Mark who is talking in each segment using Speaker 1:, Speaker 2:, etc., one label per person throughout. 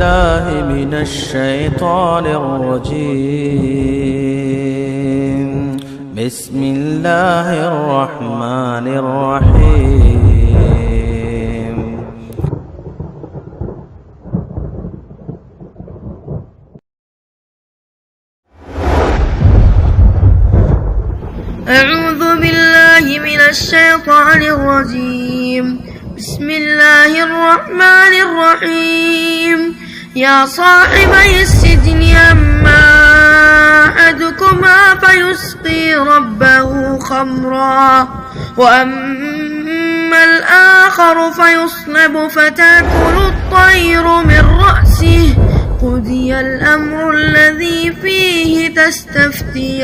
Speaker 1: بالله من الشيطان الرجيم. بسم الله الرحمن الرحيم.
Speaker 2: أعوذ بالله من الشيطان الرجيم. بسم الله الرحمن الرحيم. يا صاحبي السجن أما أحدكما فيسقي ربه خمرا وأما الآخر فيصلب فتأكل الطير من رأسه قضي الأمر الذي فيه تستفتيان.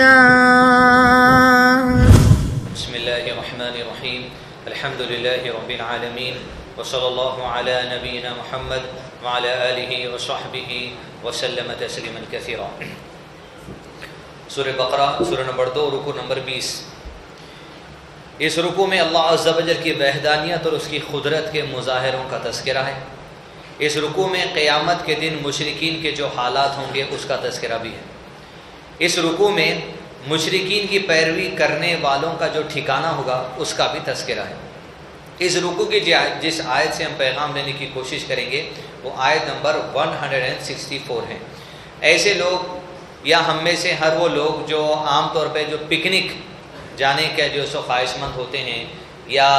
Speaker 3: بسم الله الرحمن الرحيم. الحمد لله رب العالمين وصلى الله على نبينا محمد وعلى آله وصحبه وسلم تسلیما كثيرا. سورہ بقرہ سورہ نمبر 2 رکوع نمبر 20. اس رکوع میں اللہ عز و جل کی وحدانیت اور اس کی قدرت کے مظاہروں کا تذکرہ ہے. اس رکوع میں قیامت کے دن مشرکین کے جو حالات ہوں گے اس کا تذکرہ بھی ہے. اس رکوع میں مشرکین کی پیروی کرنے والوں کا جو ٹھکانہ ہوگا اس کا بھی تذکرہ ہے. اس رکوع کی جس آیت سے ہم پیغام لینے کی کوشش کریں گے وہ آیت نمبر 164 ہے. ایسے لوگ یا ہم میں سے ہر وہ لوگ جو عام طور پہ جو پکنک جانے کے جو سو خواہش مند ہوتے ہیں یا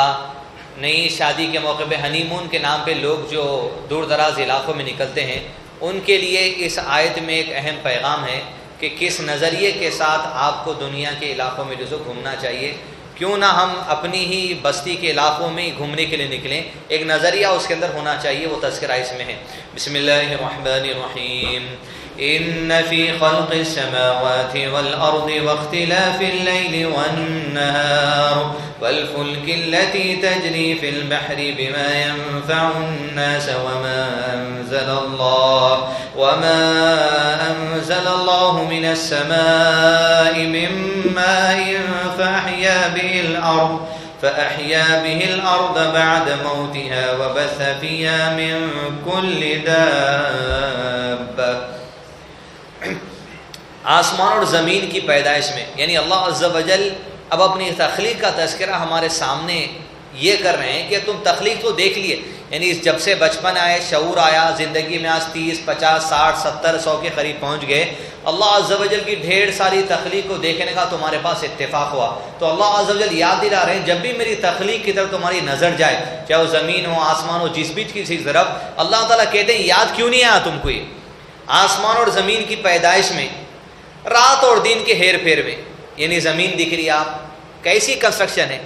Speaker 3: نئی شادی کے موقع پہ ہنی مون کے نام پہ لوگ جو دور دراز علاقوں میں نکلتے ہیں ان کے لیے اس آیت میں ایک اہم پیغام ہے کہ کس نظریے کے ساتھ آپ کو دنیا کے علاقوں میں جو سو گھومنا چاہیے. کیوں نہ ہم اپنی ہی بستی کے علاقوں میں گھومنے کے لیے نکلیں. ایک نظریہ اس کے اندر ہونا چاہیے, وہ تذکرہ اس میں ہے. بسم اللہ الرحمن الرحیم. ان فی خلق السماوات والارض واختلاف اللیل والنہار والفلک التي تجری فی البحر بما ينفع الناس وما انزل اللہ من السماء من ماء فأحيا به الأرض بعد موتها وبث فيها من كل دابة. آسمان اور زمین کی پیدائش میں یعنی اللہ عز و جل اب اپنی تخلیق کا تذکرہ ہمارے سامنے یہ کر رہے ہیں کہ تم تخلیق تو دیکھ لیے, یعنی جب سے بچپن آئے, شعور آیا, زندگی میں آج 30, 50, 60, 70, 100 کے قریب پہنچ گئے. اللہ عز و جل کی ڈھیر ساری تخلیق کو دیکھنے کا تمہارے پاس اتفاق ہوا تو اللہ عز و جل یاد دلا رہے ہیں جب بھی میری تخلیق کی طرف تمہاری نظر جائے, چاہے وہ زمین ہو, آسمان ہو, جس بھی کسی طرف, اللہ تعالیٰ کہتے ہیں یاد کیوں نہیں آیا تم کو یہ آسمان اور زمین کی پیدائش میں, رات اور دن کے ہیر پھیر میں. یعنی زمین دکھ رہی آپ, کیسی کنسٹرکشن ہے,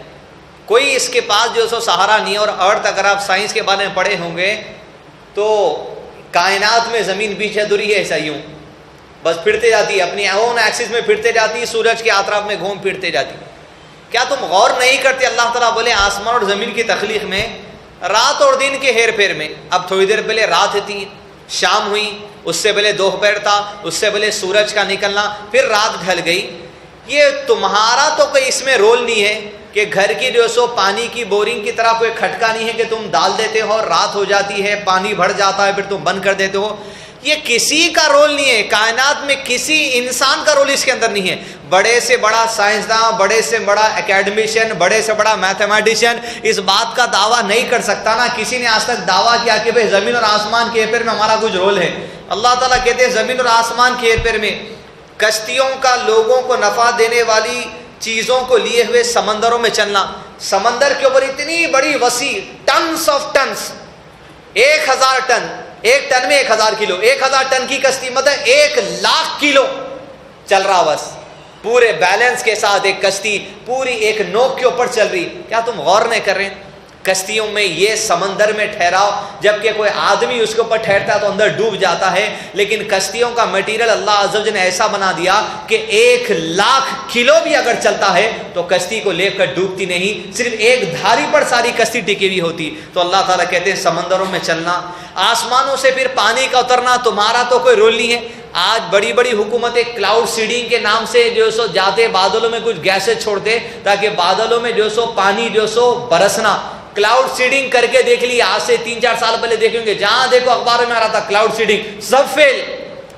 Speaker 3: کوئی اس کے پاس جو سو سہارا نہیں ہے. اور ارتھ اگر آپ سائنس کے بارے میں پڑھے ہوں گے تو کائنات میں زمین بیچ ادھوری ہے, ایسا یوں بس پھرتے جاتی ہے, اپنی اون ایکسس میں پھرتے جاتی ہے, سورج کے اطراف میں گھوم پھرتے جاتی. کیا تم غور نہیں کرتے؟ اللہ تعالیٰ بولے آسمان اور زمین کی تخلیق میں رات اور دن کے ہیر پھیر میں. اب تھوڑی دیر پہلے رات تھی, شام ہوئی, اس سے پہلے دوپہر تھا, اس سے پہلے سورج کا نکلنا, پھر رات ڈھل گئی. یہ تمہارا تو کوئی اس میں رول نہیں ہے کہ گھر کی جو سو پانی کی بورنگ کی طرح کوئی کھٹکا نہیں ہے کہ تم ڈال دیتے ہو, رات ہو جاتی ہے, پانی بڑھ جاتا ہے, پھر تم بند کر دیتے ہو. یہ کسی کا رول نہیں ہے, کائنات میں کسی انسان کا رول اس کے اندر نہیں ہے. بڑے سے بڑا سائنسداں, بڑے سے بڑا اکیڈمیشین, بڑے سے بڑا میتھمیٹیشین اس بات کا دعویٰ نہیں کر سکتا نا. کسی نے آج تک دعویٰ کیا کہ بھئی زمین اور آسمان کے پھیر میں ہمارا کچھ رول ہے. اللہ تعالیٰ کہتے ہیں زمین اور آسمان کے پھیر میں کشتیوں کا لوگوں کو نفع دینے والی چیزوں کو لیے ہوئے سمندروں میں چلنا. سمندر کے اوپر اتنی بڑی وسیع ٹنس آف ٹنس, 1000 ٹن, ایک ٹن میں 1000 کلو, 1000 ٹن کی کشتی مطلب 1,00,000 کلو چل رہا, بس پورے بیلنس کے ساتھ ایک کشتی پوری ایک نوک کے اوپر چل رہی. کیا تم غور نہیں کر رہے ہیں؟ کشتیوں میں یہ سمندر میں ٹھہراؤ, جبکہ کوئی آدمی اس کے اوپر ٹھہرتا ہے تو اندر ڈوب جاتا ہے. لیکن کشتیوں کا میٹیریل اللہ عز و جل نے ایسا بنا دیا کہ 1,00,000 کلو بھی اگر چلتا ہے تو کشتی کو لے کر ڈوبتی نہیں, صرف ایک دھاری پر ساری کشتی ٹکی ہوئی ہوتی. تو اللہ تعالیٰ کہتے ہیں سمندروں میں چلنا, آسمانوں سے پھر پانی کا اترنا, تمہارا تو کوئی رول نہیں ہے. آج بڑی بڑی حکومتیں کلاؤڈ سیڈنگ کے نام سے جو سو جاتے بادلوں میں کچھ گیسیں چھوڑتے تاکہ بادلوں میں جو سو پانی جو سو برسنا. کلاؤڈ سیڈنگ کر کے دیکھ لی, آج سے 3-4 سال پہلے دیکھیں گے, جہاں دیکھو اخباروں میں آ رہا تھا کلاؤڈ سیڈنگ, سب فیل,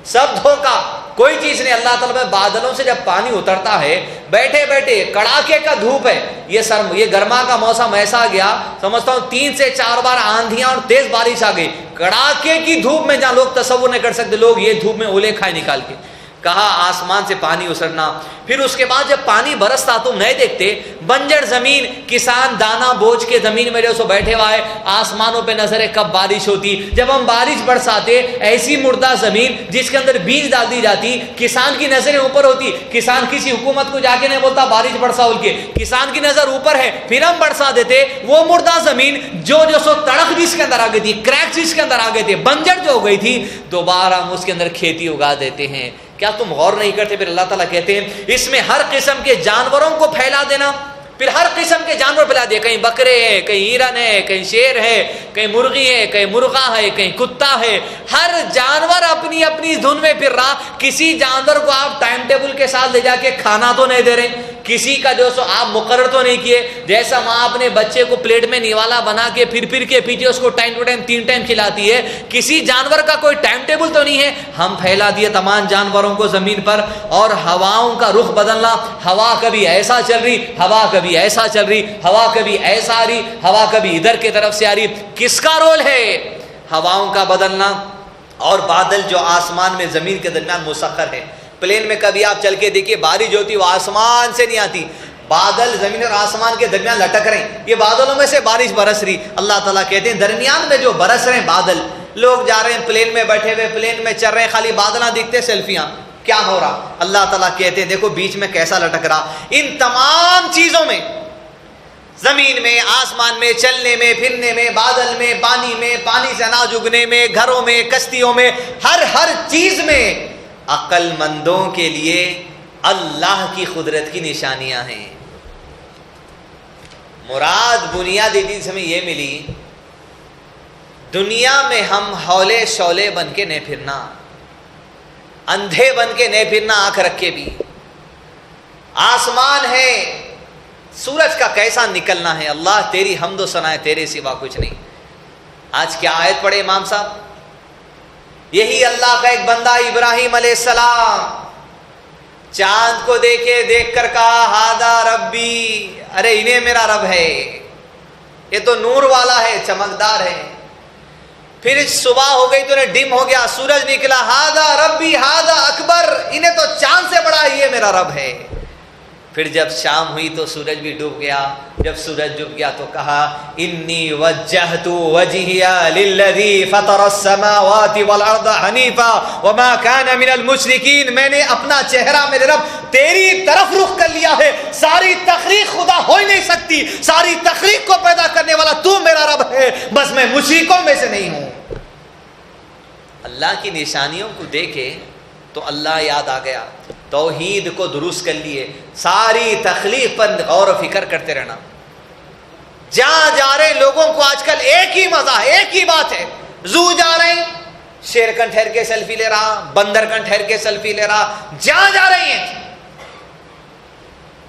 Speaker 3: سب دھوکا, کوئی چیز نہیں. اللہ تعالیٰ میں بادلوں سے جب پانی اترتا ہے, بیٹھے بیٹھے کڑاکے کا دھوپ ہے, یہ گرما کا موسم ایسا آ گیا, سمجھتا ہوں 3 سے 4 بار آندھیاں اور تیز بارش آ گئی, کڑاکے کی دھوپ میں, جہاں لوگ تصور نہیں کر سکتے, لوگ یہ دھوپ میں اولے کھائے نکال کے. کہا آسمان سے پانی اترنا. پھر اس کے بعد جب پانی برستا تم نہیں دیکھتے, بنجر زمین, کسان دانا بوجھ کے زمین میں جو سو بیٹھے ہوا ہے, آسمانوں پہ نظر ہے کب بارش ہوتی. جب ہم بارش برساتے, ایسی مردہ زمین جس کے اندر بیج ڈال دی جاتی, کسان کی نظریں اوپر ہوتی, کسان کسی حکومت کو جا کے نہیں بولتا بارش برسا بول کے, کسان کی نظر اوپر ہے, پھر ہم برسا دیتے. وہ مردہ زمین جو سو تڑک جس کے اندر آ گئی تھی, کریک جس کے اندر آ گئے تھے, بنجر جو ہو گئی تھی, دوبارہ ہم اس کے اندر کھیتی اگا دیتے ہیں. کیا تم غور نہیں کرتے؟ پھر اللہ تعالیٰ کہتے ہیں اس میں ہر قسم کے جانوروں کو پھیلا دینا. پھر ہر قسم کے جانور پھیلا دیا, کہیں بکرے ہے, کہیں ہرن ہے, کہیں شیر ہے, کہیں مرغی ہے, کہیں مرغا ہے, کہیں کتا ہے. ہر جانور اپنی اپنی دھن میں پھر رہا. کسی جانور کو آپ ٹائم ٹیبل کے ساتھ لے جا کے کھانا تو نہیں دے رہے, کسی کا جو سو آپ مقرر تو نہیں کیے. جیسا ماں اپنے بچے کو پلیٹ میں نیوالا بنا کے پھر کے پیچھے اس کو ٹائم ٹو ٹائم 3 ٹائم کھلاتی ہے, کسی جانور کا کوئی ٹائم ٹیبل تو نہیں ہے. ہم پھیلا دیے تمام جانوروں کو زمین پر. اور ہواؤں کا رخ بدلنا, ہوا کبھی ایسا چل رہی, ہوا کبھی ایسا چل رہی, ہوا کبھی ایسا آ رہی, ہوا کبھی ادھر کی طرف سے آ رہی. کس کا رول ہے ہواؤں کا بدلنا؟ اور بادل جو آسمان میں زمین کے درمیان مسخر ہے. پلین میں کبھی آپ چل کے دیکھیے, بارش جو ہوتی وہ آسمان سے نہیں آتی, بادل زمین اور آسمان کے درمیان لٹک رہے ہیں, یہ بادلوں میں سے بارش برس رہی. اللہ تعالیٰ کہتے ہیں درمیان میں جو برس رہے ہیں بادل, لوگ جا رہے ہیں پلین میں بیٹھے ہوئے, پلین میں چل رہے ہیں, خالی بادلاں دکھتے, سیلفیاں, کیا ہو رہا؟ اللہ تعالیٰ کہتے ہیں دیکھو بیچ میں کیسا لٹک رہا. ان تمام چیزوں میں, زمین میں, آسمان میں, چلنے میں, پھرنے میں, بادل میں, پانی سے اناج اگنے میں, گھروں میں, کشتیوں میں, ہر چیز میں عقل مندوں کے لیے اللہ کی قدرت کی نشانیاں ہیں. مراد بنیادی چیز ہمیں یہ ملی, دنیا میں ہم ہولے شولے بن کے نہیں پھرنا, اندھے بن کے نہیں پھرنا, آنکھ رکھ کے بھی. آسمان ہے, سورج کا کیسا نکلنا ہے, اللہ تیری حمد و ثنا ہے, تیرے سوا کچھ نہیں. آج کیا آیت پڑھے امام صاحب؟ یہی اللہ کا ایک بندہ ابراہیم علیہ السلام چاند کو دیکھ کر کہا ہاذا ربی, ارے انہیں میرا رب ہے, یہ تو نور والا ہے, چمکدار ہے. پھر صبح ہو گئی تو ڈم ہو گیا, سورج نکلا, ہاذا ربی ہاذا اکبر, انہیں تو چاند سے بڑا یہ میرا رب ہے. پھر جب شام ہوئی تو سورج بھی ڈوب گیا. جب سورج ڈوب گیا تو کہا انی وجہت وجہی للذی فطر السماوات والارض حنیفا وما کان من المشرکین, میں نے اپنا چہرہ میرے رب تیری طرف رخ کر لیا ہے. ساری تخلیق خدا ہو ہی نہیں سکتی, ساری تخلیق کو پیدا کرنے والا تو میرا رب ہے, بس میں مشرکوں میں سے نہیں ہوں. اللہ کی نشانیوں کو دیکھے تو اللہ یاد آ گیا, توحید کو درست کر لیے, ساری تخلیق پر غور و فکر کرتے رہنا. جہاں جا رہے لوگوں کو آج کل ایک ہی مزہ ہے, ایک ہی بات ہے. زو جا رہے ہیں, شیر کن ٹھہر کے سیلفی لے رہا, بندر کن ٹھہر کے سیلفی لے رہا. جہاں جا رہی ہیں,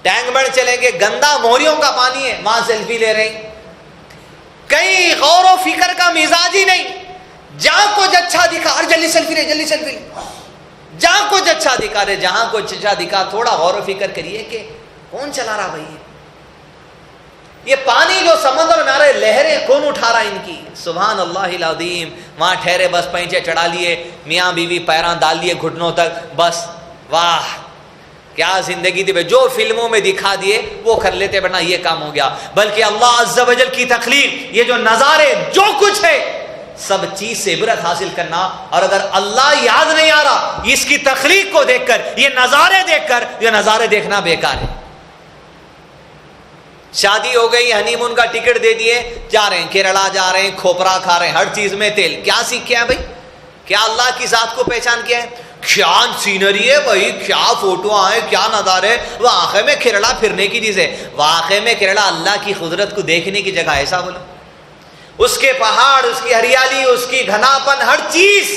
Speaker 3: ٹینک بڑھ چلیں گے, گندا موریوں کا پانی ہے, وہاں سیلفی لے رہے ہیں. کہیں غور و فکر کا مزاج ہی نہیں. جہاں کچھ اچھا دکھا, اور جلدی سیلفی لے, جلدی سیلفی لے. جہاں کچھ اچھا دکھا رہے, جہاں کچھ اچھا دکھا, تھوڑا غور و فکر کریے کہ کون چلا رہا بھائی, یہ پانی جو سمندر میں آ رہے, لہریں کون اٹھا رہا ان کی؟ سبحان اللہ العظیم. وہاں ٹھہرے, بس پینچے چڑھا لیے, میاں بیوی پیراں ڈال لیے گھٹنوں تک, بس واہ کیا زندگی تھی. جو فلموں میں دکھا دیے وہ کر لیتے, ورنہ یہ کام ہو گیا. بلکہ اللہ عز و جل کی تخلیق, یہ جو نظارے, جو کچھ ہے, سب چیز سے عبرت حاصل کرنا. اور اگر اللہ یاد نہیں آ رہا اس کی تخلیق کو دیکھ کر, یہ نظارے دیکھ کر, یہ نظارے دیکھنا بیکار ہے. شادی ہو گئی, ہنی مون کا ٹکٹ دے دیے, جا رہے ہیں کیرلا, جا رہے ہیں کھوپرا کھا رہے ہیں, ہر چیز میں تیل. کیا سیکھا ہے بھائی؟ کیا اللہ کی ذات کو پہچان کیا ہے؟ کیا سینری ہے بھائی, کیا فوٹو آئے, کیا نظارے. واقعے میں کیرلا پھرنے کی چیز ہے, واقعے میں کیرلا اللہ کی قدرت کو دیکھنے کی جگہ, ایسا بولو. اس کے پہاڑ, اس کی ہریالی, اس کی گھناپن, ہر چیز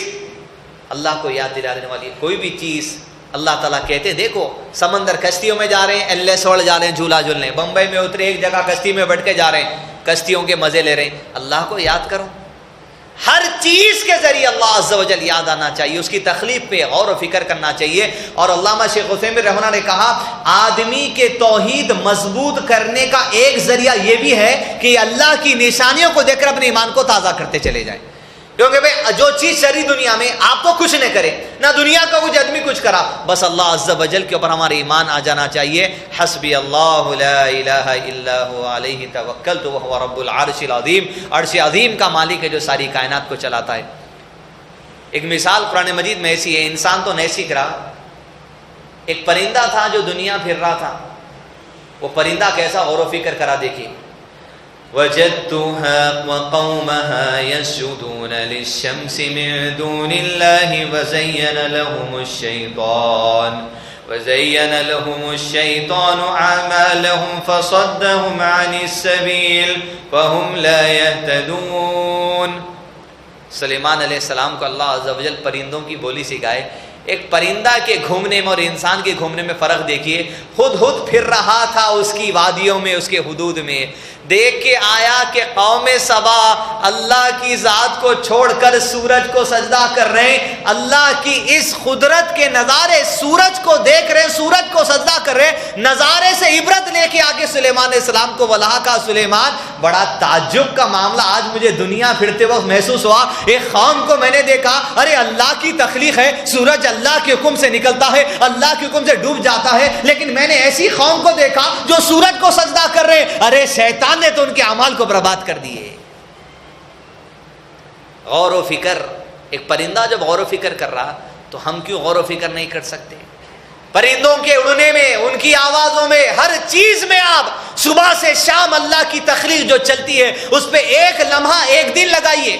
Speaker 3: اللہ کو یاد دلا دینے والی ہے. کوئی بھی چیز اللہ تعالیٰ کہتے, دیکھو سمندر, کشتیوں میں جا رہے ہیں, ایل ایس ورلڈ جا رہے ہیں جھولا جھولنے, بمبئی میں اترے, ایک جگہ کشتی میں بیٹھ کے جا رہے ہیں, کشتیوں کے مزے لے رہے ہیں، اللہ کو یاد کرو۔ ہر چیز کے ذریعے اللہ عز و جل یاد آنا چاہیے، اس کی تخلیق پہ غور و فکر کرنا چاہیے۔ اور علامہ شیخ عثیمین رحمہ اللہ نے کہا آدمی کے توحید مضبوط کرنے کا ایک ذریعہ یہ بھی ہے کہ اللہ کی نشانیوں کو دیکھ کر اپنے ایمان کو تازہ کرتے چلے جائیں، کیونکہ بھئی جو چیز شرعی دنیا میں آپ تو کچھ نہ کرے، نہ دنیا کا کچھ آدمی کچھ کرا، بس اللہ عز و جل کے اوپر ہمارا ایمان آ جانا چاہیے۔ حسبی اللہ لا الہ الا هو علیہ توکلت وهو رب العرش العظیم، عرش عظیم کا مالک ہے جو ساری کائنات کو چلاتا ہے۔ ایک مثال قرآن مجید میں ایسی ہے، انسان تو نہیں سیکھ رہا، ایک پرندہ تھا جو دنیا پھر رہا تھا، وہ پرندہ کیسا غور و فکر کرا دیکھیے۔ وجدتها وقومها يسجدون للشمس من دون الله وزين لهم الشيطان أعمالهم فصدهم عن السبيل فهم لا يهتدون۔ سلیمان علیہ السلام کو اللہ عز و جل پرندوں کی بولی سکھائے۔ ایک پرندہ کے گھومنے میں اور انسان کے گھومنے میں فرق دیکھیے۔ ہدہد پھر رہا تھا اس کی وادیوں میں، اس کے حدود میں، دیکھ کے آیا کہ قوم سبا اللہ کی ذات کو چھوڑ کر سورج کو سجدہ کر رہے ہیں، اللہ کی اس قدرت کے نظارے، سورج کو دیکھ رہے ہیں، سورج کو سجدہ کر رہے ہیں، نظارے سے عبرت لے کے آگے سلیمان علیہ السلام کو بلا کہا سلیمان بڑا تعجب کا معاملہ آج مجھے دنیا پھرتے وقت محسوس ہوا۔ ایک قوم کو میں نے دیکھا، ارے اللہ کی تخلیق ہے، سورج اللہ کے حکم سے نکلتا ہے، اللہ کے حکم سے ڈوب جاتا ہے، لیکن میں نے ایسی قوم کو دیکھا جو سورج کو سجدہ کر رہے ہیں، ارے شیطان نے تو ان کے اعمال کو برباد کر دیے۔ غور و فکر، ایک پرندہ جب غور و فکر کر رہا تو ہم کیوں غور و فکر نہیں کر سکتے؟ پرندوں کے اڑنے میں، ان کی آوازوں میں، ہر چیز میں آپ صبح سے شام اللہ کی تخلیق جو چلتی ہے اس پہ ایک لمحہ، ایک دن لگائیے۔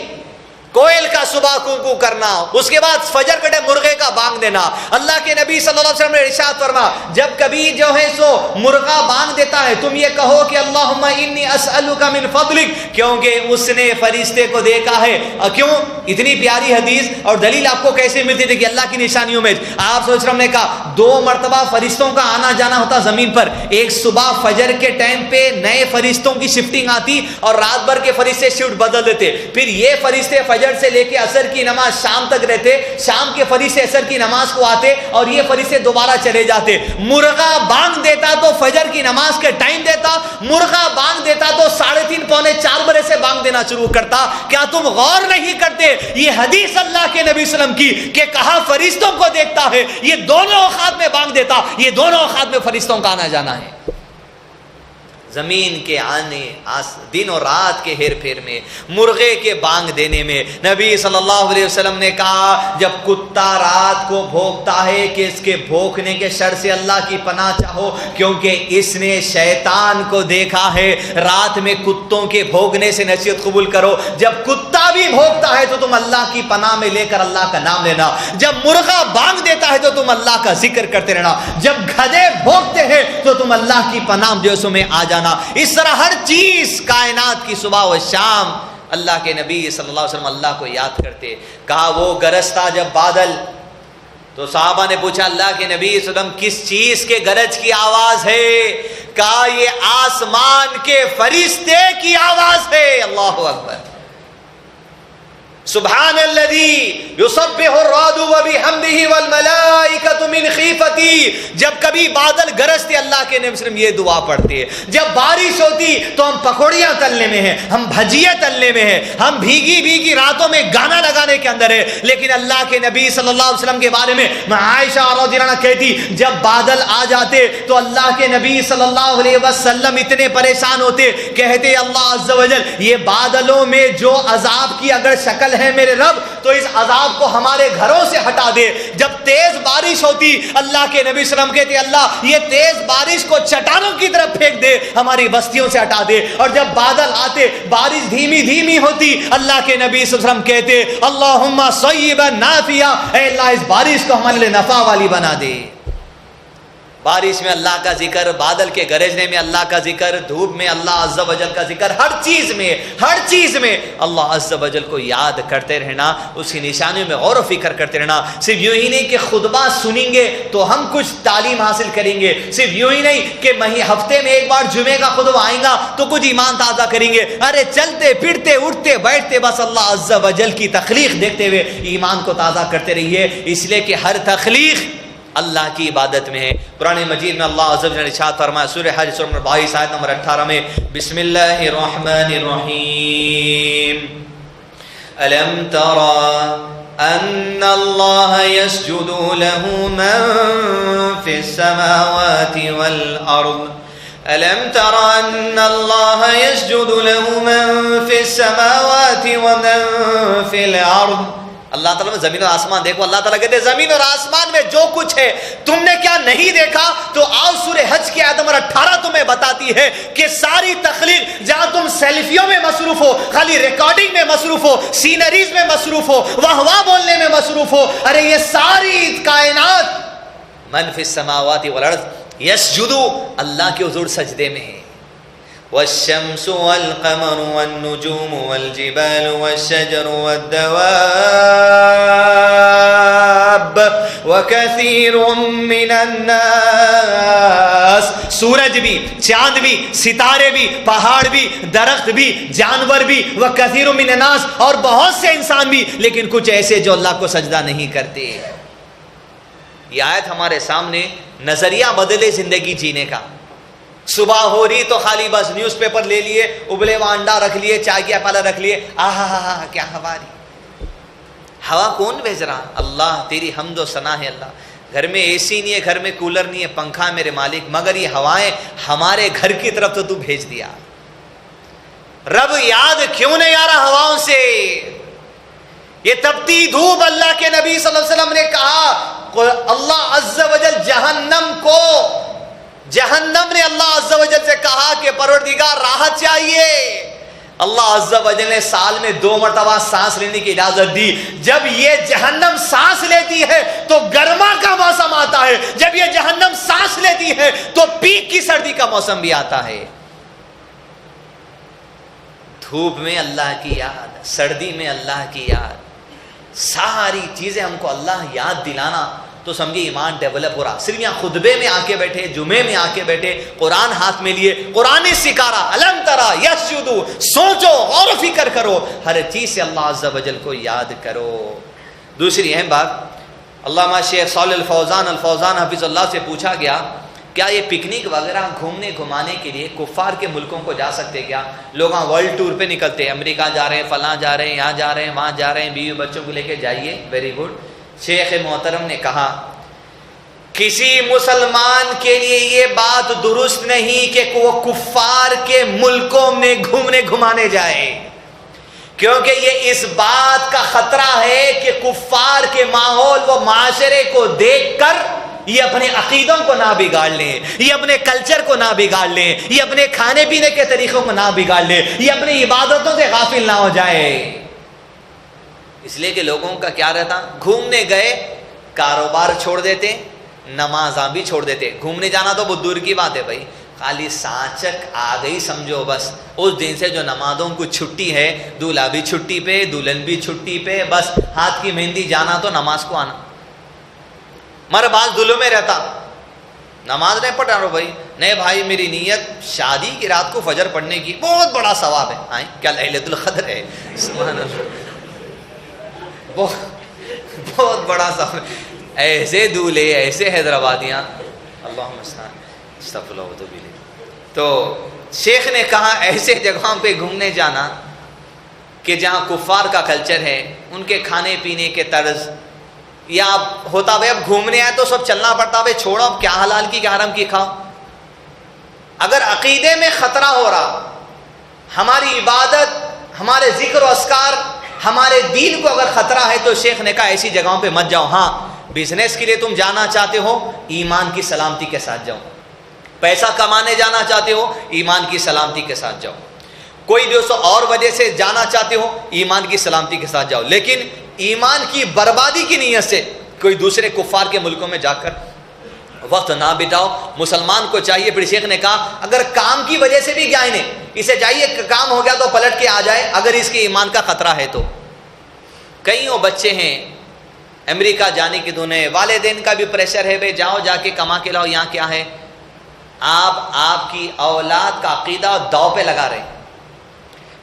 Speaker 3: کوئل کا صبح کوکو کرنا، اس کے بعد فجر کے ٹائم مرغے کا بانگ دینا۔ اللہ کے نبی صلی اللہ علیہ وسلم نے ارشاد فرما جب کبھی جو ہے سو مرغا بانگ دیتا ہے تم یہ کہو کہ اللہم انی اسألک من فضلک، کیونکہ اس نے فرشتے کو دیکھا ہے۔ کیوں؟ اتنی پیاری حدیث اور دلیل آپ کو کیسے ملتی تھی کہ اللہ کی نشانیوں میں آپ صلی اللہ علیہ وسلم نے کہا 2 مرتبہ فرشتوں کا آنا جانا ہوتا زمین پر، ایک صبح فجر کے ٹائم پہ نئے فرشتوں کی شفٹنگ آتی اور رات بھر کے فرشتے شفٹ بدل دیتے، پھر یہ فرشتے فجر سے لے کے عصر کی نماز شام تک رہتے، شام کے فرشتے عصر کی نماز کو آتے اور یہ فرشتے دوبارہ چلے جاتے۔ مرغا بانگ دیتا تو فجر کی نماز کے ٹائم دیتا، مرغا بانگ دیتا تو 3:30 پونے 4 بجے سے بانگ دینا شروع کرتا۔ کیا تم غور نہیں کرتے یہ حدیث اللہ کے نبی صلی اللہ علیہ وسلم کی کہ کہا فرشتوں کو دیکھتا ہے، یہ دونوں اوقات میں بانگ دیتا، یہ دونوں اوقات میں فرشتوں کا آنا جانا ہے۔ زمین کے آنے، دن اور رات کے ہیر پھیر میں، مرغے کے بانگ دینے میں، نبی صلی اللہ علیہ وسلم نے کہا جب کتا رات کو بھونکتا ہے کہ اس کے بھونکنے کے شر سے اللہ کی پناہ چاہو، کیونکہ اس نے شیطان کو دیکھا ہے۔ رات میں کتوں کے بھونکنے سے نصیحت قبول کرو، جب کتا بھی بھونکتا ہے تو تم اللہ کی پناہ میں لے کر اللہ کا نام لینا، جب مرغا بانگ دیتا ہے تو تم اللہ کا ذکر کرتے رہنا، جب گدھے بھونکتے ہیں تو تم اللہ کی پناہ جو میں آ جانا۔ اس طرح ہر چیز کائنات کی صبح و شام اللہ کے نبی صلی اللہ علیہ وسلم اللہ کو یاد کرتے۔ کہا وہ گرجتا جب بادل تو صحابہ نے پوچھا اللہ کے نبی صلی اللہ علیہ وسلم کس چیز کے گرج کی آواز ہے؟ کہا یہ آسمان کے فرشتے کی آواز ہے۔ اللہ اکبر، سبحان الذی یسبح الرعد وبحمدہ والملائکۃ من خیفتی۔ جب کبھی بادل گرجتے اللہ کے نبی صلی اللہ علیہ وسلم یہ دعا پڑھتے ہیں۔ جب بارش ہوتی تو ہم پکوڑیاں تلنے میں ہیں، ہم بھجیاں تلنے میں ہیں، ہم بھیگی بھیگی راتوں میں گانا لگانے کے اندر ہے، لیکن اللہ کے نبی صلی اللہ علیہ وسلم کے بارے میں عائشہ رضی اللہ عنہا کہتی جب بادل آ جاتے تو اللہ کے نبی صلی اللہ علیہ وسلم اتنے پریشان ہوتے، کہتے اللہ عز و جل یہ بادلوں میں جو عذاب کی اگر شکل ہے میرے رب تو اس عذاب کو ہمارے گھروں سے ہٹا دے۔ جب تیز بارش ہوتی اللہ کے نبی صلی اللہ علیہ وسلم کہتے اللہ یہ تیز بارش کو چٹانوں کی طرف پھینک دے، ہماری بستیوں سے ہٹا دے۔ اور جب بادل آتے بارش دھیمی دھیمی ہوتی اللہ کے نبی صلی اللہ علیہ وسلم کہتے اللہم صیبا نافعا، اے اللہ اس بارش کو ہمارے لیے نفع والی بنا دے۔ بارش میں اللہ کا ذکر، بادل کے گرجنے میں اللہ کا ذکر، دھوپ میں اللہ عز و جل کا ذکر، ہر چیز میں اللہ عز و جل کو یاد کرتے رہنا، اس کی نشانیوں میں غور و فکر کرتے رہنا۔ صرف یوں ہی نہیں کہ خطبہ سنیں گے تو ہم کچھ تعلیم حاصل کریں گے، صرف یوں ہی نہیں کہ ہفتے میں ایک بار جمعے کا خطبہ آئے گا تو کچھ ایمان تازہ کریں گے، ارے چلتے پھرتے اٹھتے بیٹھتے بس اللہ عز و جل کی تخلیق دیکھتے ہوئے ایمان کو تازہ کرتے رہیے، اس لیے کہ ہر تخلیق اللہ کی عبادت میں ہے۔ قرآن مجید میں اللہ عز و جل نے ارشاد فرمایا سورہ حج سورہ نمبر 22 آیت نمبر 18 میں، بسم اللہ الرحمن الرحیم، الم ترى ان اللہ يسجد له من في السماوات والارض، الم ترى ان اللہ يسجد له من في السماوات ومن في الارض۔ اللہ تعالیٰ میں زمین اور آسمان دیکھو، اللہ تعالیٰ کہتے ہیں زمین اور آسمان میں جو کچھ ہے تم نے کیا نہیں دیکھا؟ تو آؤ سورہ حج کی آیت نمبر 18 تمہیں بتاتی ہے کہ ساری تخلیق، جہاں تم سیلفیوں میں مصروف ہو، خالی ریکارڈنگ میں مصروف ہو، سینریز میں مصروف ہو، واہ واہ بولنے میں مصروف ہو، ارے یہ ساری کائنات من فی السماوات والارض یسجدو، اللہ کے حضور سجدے میں ہے۔ والشمس والقمر والنجوم والجبال والشجر والدواب وكثير من الناس، سورج بھی، چاند بھی، ستارے بھی، پہاڑ بھی، درخت بھی، جانور بھی، وكثير من الناس، اور بہت سے انسان بھی، لیکن کچھ ایسے جو اللہ کو سجدہ نہیں کرتے۔ یہ آیت ہمارے سامنے نظریہ بدلے زندگی جینے کا۔ صبح ہو رہی تو خالی بس نیوز پیپر لے لیے، ابلے ہوا انڈا رکھ لیے، چائے کیا پیالہ رکھ لیے، آہا کیا ہوا رہی، ہوا کون بھیج رہا؟ اللہ، تیری حمد و ثنا ہے اللہ۔ گھر میں اے سی نہیں ہے، گھر میں کولر نہیں ہے، پنکھا ہے میرے مالک، مگر یہ ہوائیں ہمارے گھر کی طرف تو بھیج دیا۔ رب یاد کیوں نہیں آ رہا ہواؤں سے؟ یہ تپتی دھوپ، اللہ کے نبی صلی اللہ علیہ وسلم نے کہا اللہ عز و جل جہنم نے اللہ عز و جل سے کہا کہ پروردگار راحت چاہیے، اللہ عز و جل نے سال میں 2 مرتبہ سانس لینے کی اجازت دی۔ جب یہ جہنم سانس لیتی ہے تو گرما کا موسم آتا ہے، جب یہ جہنم سانس لیتی ہے تو پیک کی سردی کا موسم بھی آتا ہے۔ دھوپ میں اللہ کی یاد، سردی میں اللہ کی یاد، ساری چیزیں ہم کو اللہ یاد دلانا، تو سمجھے ایمان ڈیولپ ہو رہا۔ صرف یہاں خطبے میں آ کے بیٹھے، جمعے میں آ کے بیٹھے، قرآن ہاتھ میں لیے، قرآن نے سکھا رہا، الم ترا یسجدو، سوچو، غور و فکر کرو، ہر چیز سے اللہ عز و جل کو یاد کرو۔ دوسری اہم بات، علامہ شیخ صالح الفوزان حفظ اللہ سے پوچھا گیا کیا یہ پکنک وغیرہ گھومنے گھمانے کے لیے کفار کے ملکوں کو جا سکتے کیا؟ لوگ ہاں ورلڈ ٹور پہ نکلتے ہیں، امریکہ جا رہے ہیں، فلاں جا رہے ہیں، یہاں جا رہے ہیں، وہاں جا رہے ہیں، بیوی بچوں کو لے کے جائیے، ویری گڈ۔ شیخ محترم نے کہا کسی مسلمان کے لیے یہ بات درست نہیں کہ وہ کفار کے ملکوں میں گھومنے گھمانے جائے، کیونکہ یہ اس بات کا خطرہ ہے کہ کفار کے ماحول و معاشرے کو دیکھ کر یہ اپنے عقیدوں کو نہ بگاڑ لیں، یہ اپنے کلچر کو نہ بگاڑ لیں، یہ اپنے کھانے پینے کے طریقوں کو نہ بگاڑ لیں، یہ اپنی عبادتوں سے غافل نہ ہو جائے۔ اس لیے کہ لوگوں کا کیا رہتا، گھومنے گئے، کاروبار چھوڑ دیتے، نمازاں بھی چھوڑ دیتے۔ گھومنے جانا تو بہت دور کی بات ہے بھائی، خالی سانچک آ گئی سمجھو بس، اس دن سے جو نمازوں کو چھٹی ہے، دولہا بھی چھٹی پہ، دلہن بھی چھٹی پہ، بس ہاتھ کی مہندی جانا تو نماز کو آنا۔ مر بعض دلوں میں رہتا نماز نہیں پڑھا رہو بھائی، نہیں بھائی میری نیت شادی کی رات کو فجر پڑھنے کی، بہت بڑا ثواب ہے، آئیں کیا لیلۃ القدر ہے، سبحان اللہ، بہت بڑا ثواب۔ ایسے دولے، ایسے حیدرآبادیاں، اللہم استغفر اللہ واتوب الیہ۔ تو شیخ نے کہا ایسے جگہوں پہ گھومنے جانا کہ جہاں کفار کا کلچر ہے، ان کے کھانے پینے کے طرز، یا ہوتا بھائی اب گھومنے آئے تو سب چلنا پڑتا، بھائی چھوڑو اب کیا حلال کی کیا حرام کی کھاؤ۔ اگر عقیدے میں خطرہ ہو رہا، ہماری عبادت، ہمارے ذکر و اذکار، ہمارے دین کو اگر خطرہ ہے تو شیخ نے کہا ایسی جگہوں پہ مت جاؤ۔ ہاں بزنس کے لیے تم جانا چاہتے ہو، ایمان کی سلامتی کے ساتھ جاؤ۔ پیسہ کمانے جانا چاہتے ہو، ایمان کی سلامتی کے ساتھ جاؤ۔ کوئی دوستوں اور وجہ سے جانا چاہتے ہو، ایمان کی سلامتی کے ساتھ جاؤ، لیکن ایمان کی بربادی کی نیت سے کوئی دوسرے کفار کے ملکوں میں جا کر وقت نہ بتاؤ. مسلمان کو چاہیے, پھر شیخ نے کہا اگر کام کی وجہ سے بھی گیا نہیں, اسے چاہیے کہ کام ہو گیا تو پلٹ کے آ جائے اگر اس کے ایمان کا خطرہ ہے تو. کئیوں بچے ہیں امریکہ جانے کی دھن ہے, والدین کا بھی پریشر ہے, بھائی جاؤ جا کے کما کے لاؤ, یہاں کیا ہے. آپ کی اولاد کا عقیدہ داؤ پہ لگا رہے ہیں,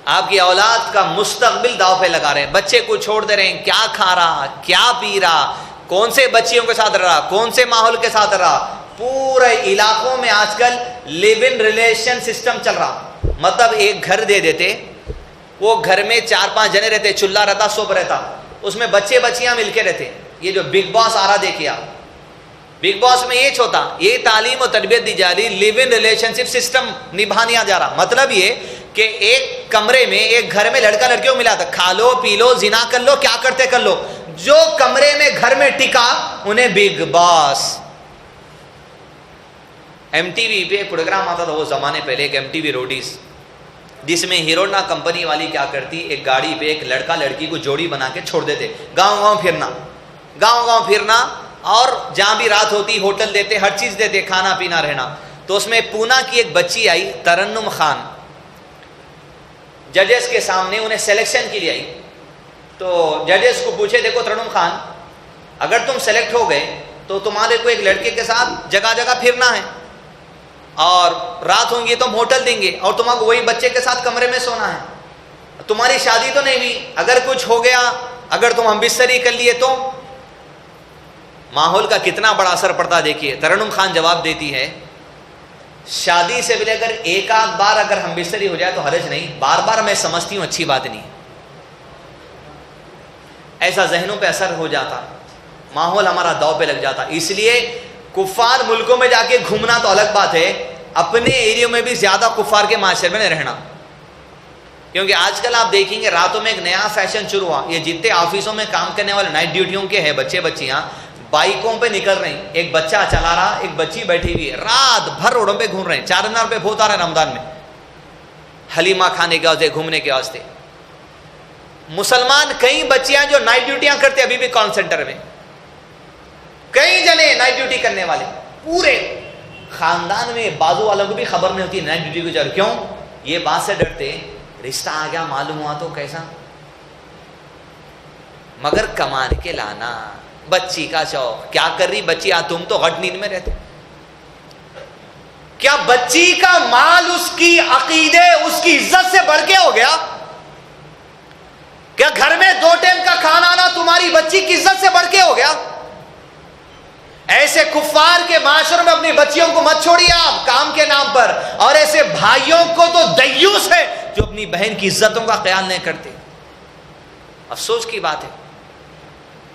Speaker 3: آپ کی اولاد کا مستقبل داؤ پہ لگا رہے ہیں. بچے کو چھوڑ دے رہے ہیں, کیا کھا رہا, کیا پی رہا, کون سے بچیوں کے ساتھ رہا, کون سے ماحول کے ساتھ رہا. پورے علاقوں میں آج کل لیو ان ریلیشن سسٹم چل رہا. مطلب ایک گھر دے دیتے, وہ گھر میں 4-5 جنے رہتے, چولہا رہتا, سوپ رہتا, اس میں بچے بچیاں مل کے رہتے. یہ جو بگ باس آ رہا دیکھیے آپ, بگ باس میں یہ ہوتا, یہ تعلیم و تربیت دی جا رہی, لیو ان ریلیشن شپ سسٹم نبھایا جا رہا. مطلب یہ کہ ایک کمرے میں, ایک گھر میں لڑکا لڑکیوں کو ملا تھا, کھا لو پی لو زنا کر لو, کیا کرتے کر لو. جو کمرے میں گھر میں ٹکا انہیں بگ باس. ایم ٹی وی پہ پروگرام آتا تھا وہ زمانے پہلے, ایک ایم ٹی وی روڈیز, جس میں ہیرونا کمپنی والی کیا کرتی, ایک گاڑی پہ ایک لڑکا لڑکی کو جوڑی بنا کے چھوڑ دیتے, گاؤں گاؤں پھرنا, اور جہاں بھی رات ہوتی ہوٹل دیتے, ہر چیز دیتے, کھانا پینا رہنا. تو اس میں پونا کی ایک بچی آئی, ترنم خان, ججز کے سامنے انہیں سلیکشن کے لیے آئی. تو ججز کو پوچھے, دیکھو ترنم خان, اگر تم سلیکٹ ہو گئے تو تمہارے کو ایک لڑکے کے ساتھ جگہ جگہ پھرنا ہے, اور رات ہوں گی تو ہم ہوٹل دیں گے, اور تمہیں وہی بچے کے ساتھ کمرے میں سونا ہے. تمہاری شادی تو نہیں ہوئی, اگر کچھ ہو گیا, اگر تم ہم بستری کر لیے تو ماحول کا کتنا بڑا اثر پڑتا. دیکھیے ترنم خان جواب دیتی ہے, شادی سے پہلے اگر ایک آدھ بار اگر ہم بستری ہو جائے تو حرج نہیں, بار بار میں سمجھتی ہوں اچھی بات نہیں. ایسا ذہنوں پہ اثر ہو جاتا, ماحول ہمارا داؤ پہ لگ جاتا. اس لیے کفار ملکوں میں جا کے گھومنا تو الگ بات ہے, اپنے ایریوں میں بھی زیادہ کفار کے معاشرے میں نہیں رہنا. کیونکہ آج کل آپ دیکھیں گے راتوں میں ایک نیا فیشن شروع ہوا, یہ جتنے آفسوں میں کام کرنے والے نائٹ ڈیوٹیوں کے ہیں بچے بچیاں, بائکوں پہ نکل رہے ہیں, ایک بچہ چلا رہا, ایک بچی بیٹھی ہوئی ہے, رات بھر روڈوں پہ گھوم رہے ہیں. 4,000 روپے بہت آ رہے ہیں رمضان میں حلیمہ کھانے کے واسطے, گھومنے کے واسطے. مسلمان کئی بچیاں جو نائٹ ڈیوٹیاں کرتے ابھی بھی کال سینٹر میں, کئی جنے نائٹ ڈیوٹی کرنے والے, پورے خاندان میں بازو والوں کو بھی خبر نہیں ہوتی نائٹ ڈیوٹی کو جا رہے. کیوں؟ یہ بات سے ڈرتے رشتہ آ گیا معلوم ہوا تو کیسا. مگر کمان کے لانا, بچی کا شوق, کیا کر رہی بچی, تم تو غٹ نیند میں رہتے. کیا بچی کا مال اس کی عقیدے اس کی عزت سے بڑھ کے ہو گیا؟ کیا گھر میں 2 ٹائم کا کھانا آنا تمہاری بچی کی عزت سے بڑھ کے ہو گیا؟ ایسے کفار کے معاشرے میں اپنی بچیوں کو مت چھوڑیے آپ کام کے نام پر. اور ایسے بھائیوں کو تو دیوس ہے جو اپنی بہن کی عزتوں کا خیال نہیں کرتے. افسوس کی بات ہے.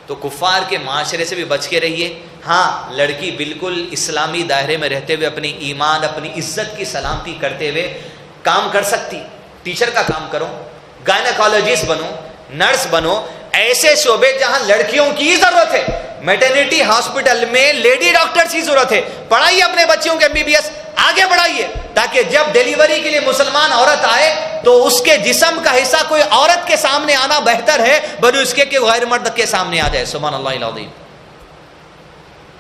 Speaker 3: تو کفار کے معاشرے سے بھی بچ کے رہیے. ہاں, لڑکی بالکل اسلامی دائرے میں رہتے ہوئے اپنی ایمان اپنی عزت کی سلامتی کرتے ہوئے کام کر سکتی. ٹیچر کا کام کرو, گائنیکالوجسٹ بنو, نرس بنو, ایسے شعبے جہاں لڑکیوں کی ضرورت ہے. میٹرنیٹی ہاسپٹل میں لیڈی ڈاکٹرز کی ضرورت ہے. پڑھائیے اپنے بچیوں کے MBBS آگے بڑھائیے, تاکہ جب ڈیلیوری کے لیے مسلمان عورت آئے تو اس کے جسم کا حصہ کوئی عورت کے سامنے آنا بہتر ہے بنو کہ غیر مرد کے سامنے آ جائے. سبحان اللہ العظیم.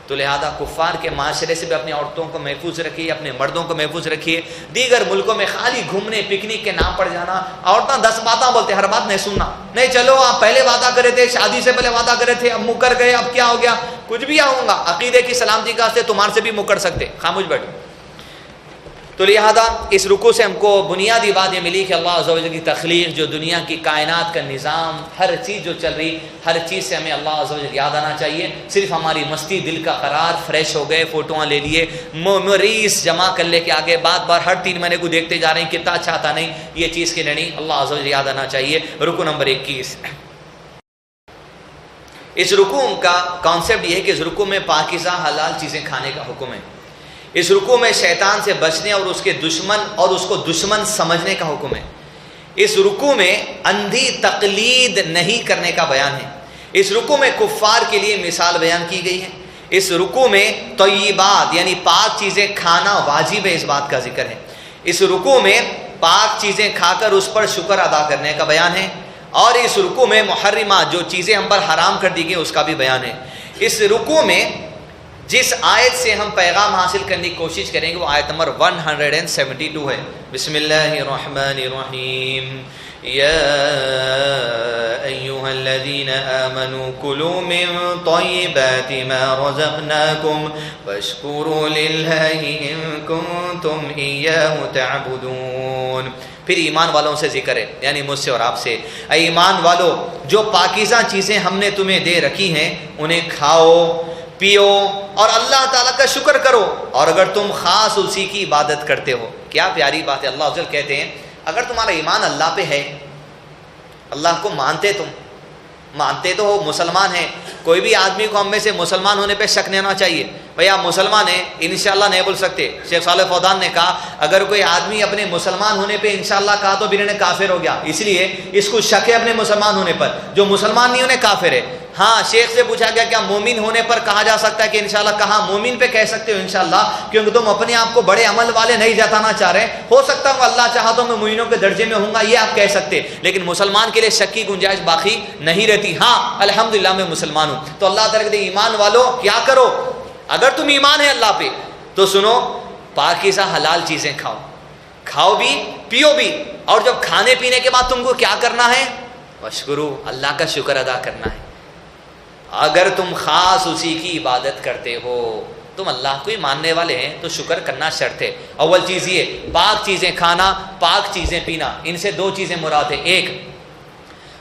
Speaker 3: تو لہذا کفار کے معاشرے سے بھی اپنی عورتوں کو محفوظ رکھیے, اپنے مردوں کو محفوظ رکھیے. دیگر ملکوں میں خالی گھومنے پکنک کے نام پر جانا, عورتیں 10 باتیں بولتے, ہر بات نہیں سننا. نہیں, چلو آپ پہلے وعدہ کرے تھے, شادی سے پہلے وعدہ کرے تھے, اب مکر گئے, اب کیا ہو گیا, کچھ بھی آؤں گا. عقیدے کی سلامتی کا واسطے تمہارے سے بھی مکر سکتے, خاموش بیٹھو. تو لہذا اس رکوع سے ہم کو بنیادی بات یہ ملی کہ اللہ عز و جل کی تخلیق, جو دنیا کی کائنات کا نظام, ہر چیز جو چل رہی, ہر چیز سے ہمیں اللہ عز و جل یاد آنا چاہیے. صرف ہماری مستی, دل کا قرار, فریش ہو گئے, فوٹوਆਂ لے لیے, میموریز جمع کر لے کے آگے بار بار ہر 3 مہینے کو دیکھتے جا رہے ہیں کتنا اچھا آتا نہیں, یہ چیز کی نہیں. اللہ عز و جل یاد آنا چاہیے. رکوع نمبر 21. اس رکوع کا کانسیپٹ یہ ہے کہ اس رکوع میں پاکیزہ حلال چیزیں کھانے کا حکم ہے. اس رکوع میں شیطان سے بچنے اور اس کے دشمن اور اس کو دشمن سمجھنے کا حکم ہے. اس رکوع میں اندھی تقلید نہیں کرنے کا بیان ہے. اس رکوع میں کفار کے لیے مثال بیان کی گئی ہے. اس رکوع میں طیبات یعنی پاک چیزیں کھانا واجب ہے, اس بات کا ذکر ہے. اس رکوع میں پاک چیزیں کھا کر اس پر شکر ادا کرنے کا بیان ہے. اور اس رکوع میں محرمات جو چیزیں ہم پر حرام کر دی گئی اس کا بھی بیان ہے. اس رکوع میں جس آیت سے ہم پیغام حاصل کرنے کی کوشش کریں گے وہ آیت نمبر 172 ہے. بسم اللہ الرحمن الرحیم. یا ایہا الذین آمنوا کلوا من طیبات ما رزقناکم واشکروا للہ ان کنتم ایاہ تعبدون. پھر ایمان والوں سے ذکر ہے، یعنی مجھ سے اور آپ سے. اے ایمان والو، جو پاکیزہ چیزیں ہم نے تمہیں دے رکھی ہیں انہیں کھاؤ پیو اور اللہ تعالیٰ کا شکر کرو، اور اگر تم خاص اسی کی عبادت کرتے ہو. کیا پیاری بات ہے. اللہ عز و جل کہتے ہیں اگر تمہارا ایمان اللہ پہ ہے، اللہ کو مانتے تو ہو، مسلمان ہیں. کوئی بھی آدمی کو ہم میں سے مسلمان ہونے پہ شک نہیں ہونا چاہیے. بھئی آپ مسلمان ہیں انشاءاللہ نہیں بول سکتے. شیخ صالح فوزان نے کہا اگر کوئی آدمی اپنے مسلمان ہونے پہ انشاءاللہ کہا تو پھر انہیں کافر ہو گیا، اس لیے اس کو شک ہے اپنے مسلمان ہونے پر. جو مسلمان نہیں انہیں کافر ہے. ہاں شیخ سے پوچھا گیا کیا مومن ہونے پر کہا جا سکتا ہے کہ انشاءاللہ؟ کہا مومن پہ کہہ سکتے ہو انشاءاللہ، کیونکہ تم اپنے آپ کو بڑے عمل والے نہیں جتانا چاہ رہے. ہو سکتا ہے اللہ چاہا تو میں مومنوں کے درجے میں ہوں گا، یہ آپ کہہ سکتے، لیکن مسلمان کے لیے شک کی گنجائش باقی نہیں رہتی. ہاں الحمدللہ میں مسلمان ہوں. تو اللہ تعالیٰ کہتے ہیں ایمان والو کیا کرو، اگر تم ایمان ہے اللہ پہ تو سنو پاکیزہ حلال چیزیں کھاؤ بھی پیو بھی، اور جب کھانے پینے کے بعد تم کو کیا کرنا ہے؟ وشکرو، اللہ کا شکر ادا کرنا ہے. اگر تم خاص اسی کی عبادت کرتے ہو، تم اللہ کو ہی ماننے والے ہیں تو شکر کرنا شرط ہے. اول چیز یہ پاک چیزیں کھانا، پاک چیزیں پینا. ان سے دو چیزیں مراد ہیں. ایک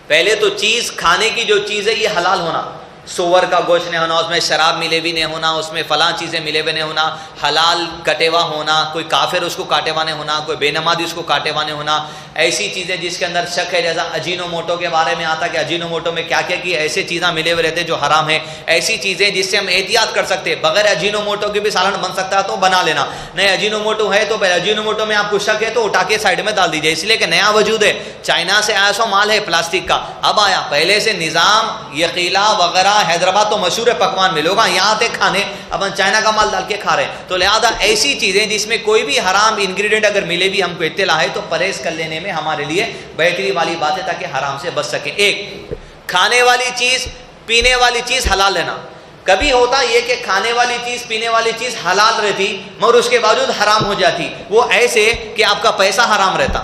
Speaker 3: پہلے تو چیز کھانے کی جو چیز ہے یہ حلال ہونا، سور کا گوشت نہیں ہونا، اس میں شراب ملے بھی نہیں ہونا، اس میں فلاں چیزیں ملے بھی نہیں ہونا، حلال کٹے ہوا ہونا، کوئی کافر اس کو کاٹے ہوا نہیں ہونا، کوئی بے نمازی اس کو کاٹے ہوا نہیں ہونا. ایسی چیزیں جس کے اندر شک ہے، جیسا اجینو موٹو کے بارے میں آتا کہ اجینو موٹو میں کیا کیا کی ایسے چیزیں ملے ہوئے رہتے جو حرام ہیں. ایسی چیزیں جس سے ہم احتیاط کر سکتے، بغیر اجینو موٹو کے بھی سالن بن سکتا ہے تو بنا لینا. نہیں اجینو موٹو ہے تو پہلے اجینو موٹو میں آپ کو شک ہے تو اٹھا کے سائڈ میں ڈال دیجیے، اس لیے کہ نیا وجود ہے. چائنا سے آیا سو مال ہے پلاسٹک کا، اب آیا. پہلے سے نظام یقیلا وغیرہ حیدرآباد تو مشہور ہے پکوان میں، لوگ یہاں آتے کھانے، اب چائنا کا مال ڈال کے کھا رہے ہیں. تو لہذا ایسی چیزیں جس میں کوئی بھی حرام انگریڈینٹ اگر ملے بھی ہم کو اطلاع ہے تو پرہیز کر لینے میں ہمارے لیے بہتری والی بات ہے تاکہ حرام سے بچ سکیں. ایک کھانے والی چیز پینے والی چیز حلال لینا. کبھی ہوتا یہ کہ کھانے والی چیز پینے والی چیز حلال رہتی مگر اس کے باوجود حرام ہو جاتی. وہ ایسے کہ آپ کا پیسہ حرام رہتا،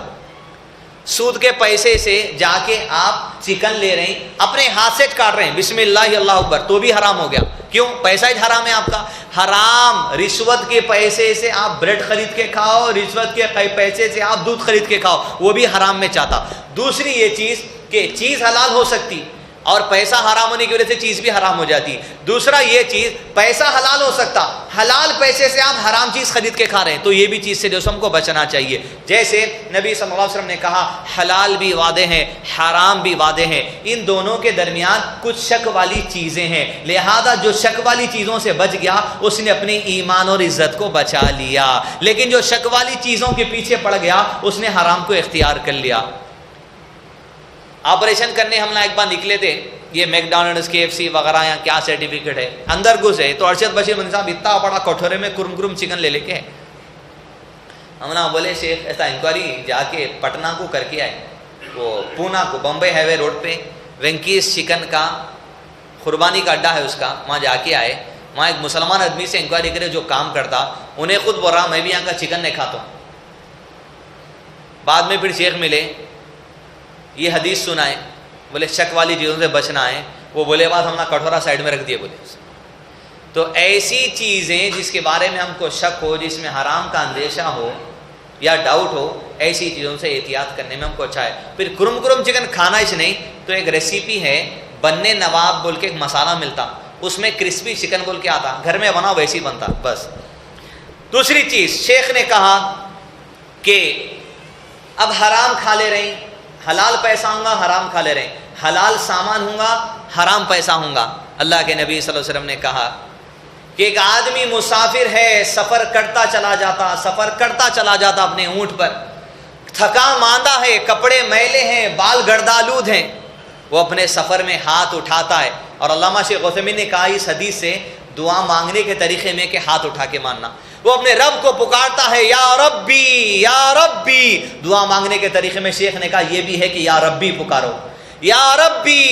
Speaker 3: سود کے پیسے سے جا کے آپ چکن لے رہے ہیں، اپنے ہاتھ سے کاٹ رہے ہیں، بسم اللہ اللہ اکبر، تو بھی حرام ہو گیا. کیوں؟ پیسہ ہی حرام ہے آپ کا. حرام رشوت کے پیسے سے آپ بریڈ خرید کے کھاؤ، رشوت کے پیسے سے آپ دودھ خرید کے کھاؤ، وہ بھی حرام میں چاہتا. دوسری یہ چیز کہ چیز حلال ہو سکتی اور پیسہ حرام ہونے کی وجہ سے چیز بھی حرام ہو جاتی. دوسرا یہ چیز پیسہ حلال ہو سکتا، حلال پیسے سے آپ حرام چیز خرید کے کھا رہے ہیں، تو یہ بھی چیز سے جو ہم کو بچنا چاہیے. جیسے نبی صلی اللہ علیہ وسلم نے کہا حلال بھی وعدے ہیں، حرام بھی وعدے ہیں، ان دونوں کے درمیان کچھ شک والی چیزیں ہیں. لہذا جو شک والی چیزوں سے بچ گیا اس نے اپنے ایمان اور عزت کو بچا لیا، لیکن جو شک والی چیزوں کے پیچھے پڑ گیا اس نے حرام کو اختیار کر لیا. آپریشن کرنے ہم ایک بار نکلے تھے، یہ میک ڈونلڈز KFC وغیرہ یہاں کیا سرٹیفکیٹ ہے، اندر گھسے تو ارشد بشیر بن صاحب اتنا بڑا کٹورے میں کرم چکن لے کے ہم نا بولے شیخ ایسا انکوائری جا کے پٹنہ کو کر کے آئے، وہ پونا کو بمبئی ہائی وے روڈ پہ وینکیز چکن کا قربانی کا اڈا ہے اس کا، وہاں جا کے آئے. وہاں ایک مسلمان آدمی سے انکوائری کرے جو کام کرتا، انہیں خود بول رہا میں بھی یہاں کا چکن نہیں کھاتا ہوں. بعد میں پھر شیخ ملے، یہ حدیث سنائے، بولے شک والی چیزوں سے بچنا ہے. وہ بولے بعد ہم نے کٹورا سائڈ میں رکھ دیے. بولے تو ایسی چیزیں جس کے بارے میں ہم کو شک ہو، جس میں حرام کا اندیشہ ہو یا ڈاؤٹ ہو، ایسی چیزوں سے احتیاط کرنے میں ہم کو اچھا ہے. پھر کرم چکن کھانا اس نہیں تو ایک ریسیپی ہے، بننے نواب بول کے ایک مسالہ ملتا، اس میں کرسپی چکن بول کے آتا، گھر میں بنا ویسی بنتا بس. دوسری چیز شیخ نے کہا کہ اب حرام کھا لے رہے ہیں، حلال پیسہ ہوں گا حرام کھا لے رہے ہیں، حلال سامان ہوں گا حرام پیسہ ہوں گا. اللہ کے نبی صلی اللہ علیہ وسلم نے کہا کہ ایک آدمی مسافر ہے، سفر کرتا چلا جاتا اپنے اونٹ پر، تھکا ماندہ ہے، کپڑے میلے ہیں، بال گردالود ہیں، وہ اپنے سفر میں ہاتھ اٹھاتا ہے. اور علامہ شیخ عثیمین نے کہا اس حدیث سے دعا مانگنے کے طریقے میں کہ ہاتھ اٹھا کے ماننا. وہ اپنے رب کو پکارتا ہے یا ربی یا ربی. دعا مانگنے کے طریقے میں شیخ نے کہا یہ بھی ہے کہ یا ربی پکارو، یا ربی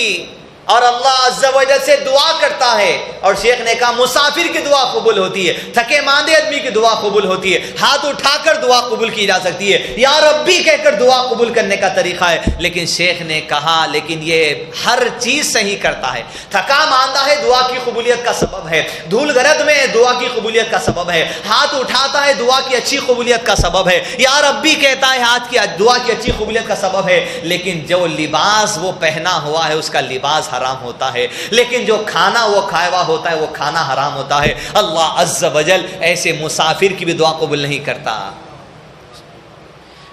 Speaker 3: اور اللہ عز و جل سے دعا کرتا ہے. اور شیخ نے کہا مسافر کی دعا قبول ہوتی ہے, تھکے ماندے آدمی کی دعا قبول ہوتی ہے, ہاتھ اٹھا کر دعا قبول کی جا سکتی ہے, یا ربی کہہ کر دعا قبول کرنے کا طریقہ ہے. لیکن شیخ نے کہا لیکن یہ ہر چیز صحیح کرتا ہے. تھکا ماندہ ہے دعا کی قبولیت کا سبب ہے, دھول گرد میں دعا کی قبولیت کا سبب ہے, ہاتھ اٹھاتا ہے دعا کی اچھی قبولیت کا سبب ہے, یا ربی کہتا ہے ہاتھ کی دعا کی اچھی قبولیت کا سبب ہے. لیکن جو لباس وہ پہنا ہوا ہے اس کا لباس حرام ہوتا ہے, لیکن جو کھانا وہ کھایا ہوا ہوتا ہے وہ کھانا حرام ہوتا ہے. اللہ عز و جل ایسے مسافر کی بھی دعا قبول نہیں کرتا.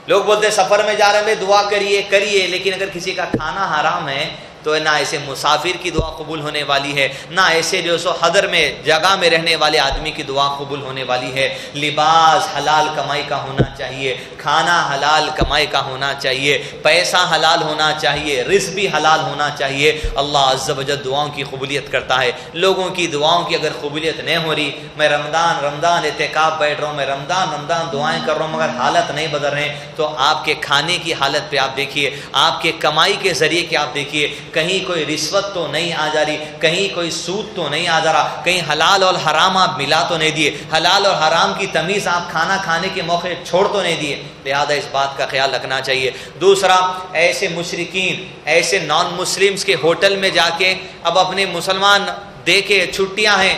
Speaker 3: لوگ بولتے ہیں سفر میں جا رہے ہیں دعا کریے, لیکن اگر کسی کا کھانا حرام ہے تو نہ ایسے مسافر کی دعا قبول ہونے والی ہے, نہ ایسے جو سو حضر میں جگہ میں رہنے والے آدمی کی دعا قبول ہونے والی ہے. لباس حلال کمائی کا ہونا چاہیے, کھانا حلال کمائی کا ہونا چاہیے, پیسہ حلال ہونا چاہیے, رزق بھی حلال ہونا چاہیے. اللہ عز و جل دعاؤں کی قبولیت کرتا ہے. لوگوں کی دعاؤں کی اگر قبولیت نہیں ہو رہی, میں رمضان اعتکاف بیٹھ رہا ہوں, میں رمضان دعائیں کر رہا ہوں مگر حالت نہیں بدل رہے, تو آپ کے کھانے کی حالت پہ آپ دیکھیے, آپ کے کمائی کے ذریعے کے آپ دیکھیے, کہیں کوئی رشوت تو نہیں آ جا رہی, کہیں کوئی سود تو نہیں آ جا رہا, کہیں حلال اور حرام آپ ملا تو نہیں دیے, حلال اور حرام کی تمیز آپ کھانا کھانے کے موقع چھوڑ تو نہیں دیے. لہذا اس بات کا خیال رکھنا چاہیے. دوسرا, ایسے مشرکین ایسے نان مسلمز کے ہوٹل میں جا کے اب اپنے مسلمان دیکھے چھٹیاں ہیں,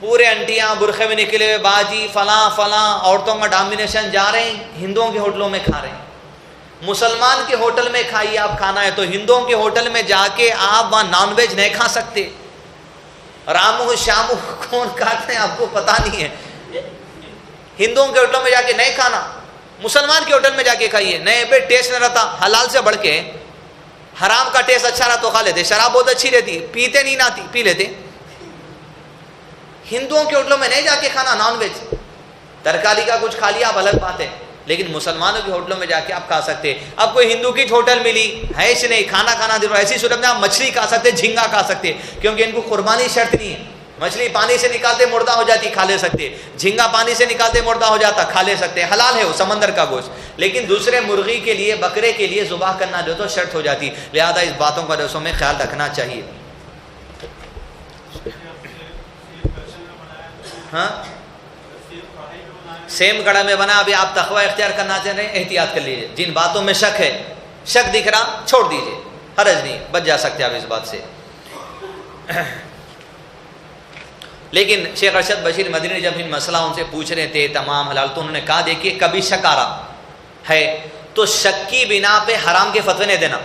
Speaker 3: پورے انٹیاں برقعے میں نکلے ہوئے باجی فلاں عورتوں کا ڈومینیشن جا رہے ہیں, ہندوؤں کے ہوٹلوں میں کھا رہے ہیں. مسلمان کے ہوٹل میں کھائیے آپ کھانا ہے, تو ہندوؤں کے ہوٹل میں جا کے آپ وہاں نان ویج نہیں کھا سکتے. رامو شامو کون کھاتے ہیں آپ کو پتہ نہیں ہے. ہندوؤں کے ہوٹل میں جا کے نہیں کھانا, مسلمان کے ہوٹل میں جا کے کھائیے. نہیں بے ٹیسٹ نہ رہتا, حلال سے بڑھ کے حرام کا ٹیسٹ اچھا رہا تو کھا لیتے, شراب بہت اچھی رہتی, پیتے نہیں نہ پی لیتے. ہندوؤں کے ہوٹلوں میں نہیں جا کے کھانا نان ویج, ترکاری کا کچھ کھا لیا آپ الگ بات ہے, لیکن مسلمانوں کے ہوٹلوں میں جا کے آپ کھا سکتے. اب کوئی ہندو کی ہوٹل ملی ہے اس نہیں, کھانا دے رہا, ایسی صورت میں آپ مچھلی کھا سکتے, جھینگا کھا سکتے, کیونکہ ان کو قربانی شرط نہیں ہے. مچھلی پانی سے نکالتے مردہ ہو جاتی کھا لے سکتے, جھینگا پانی سے نکالتے مردہ ہو جاتا کھا لے سکتے, حلال ہے وہ سمندر کا گوشت. لیکن دوسرے مرغی کے لیے بکرے کے لیے ذبح کرنا جو تو شرط ہو جاتی. لہذا اس باتوں کا رسوں میں خیال رکھنا چاہیے. ہاں سیم کڑا میں بنا, ابھی آپ تقوی اختیار کرنا چاہ رہے ہیں, احتیاط کر لیجیے. جن باتوں میں شک ہے, شک دکھ رہا چھوڑ دیجیے, حرج نہیں, بچ جا سکتے آپ اس بات سے. لیکن شیخ ارشد بشیر مدنی جب ان مسئلہ ان سے پوچھ رہے تھے تمام حلال, تو انہوں نے کہا دیکھیے کبھی شک آ رہا ہے تو شک کی بنا پہ حرام کے فتوے نہیں دینا.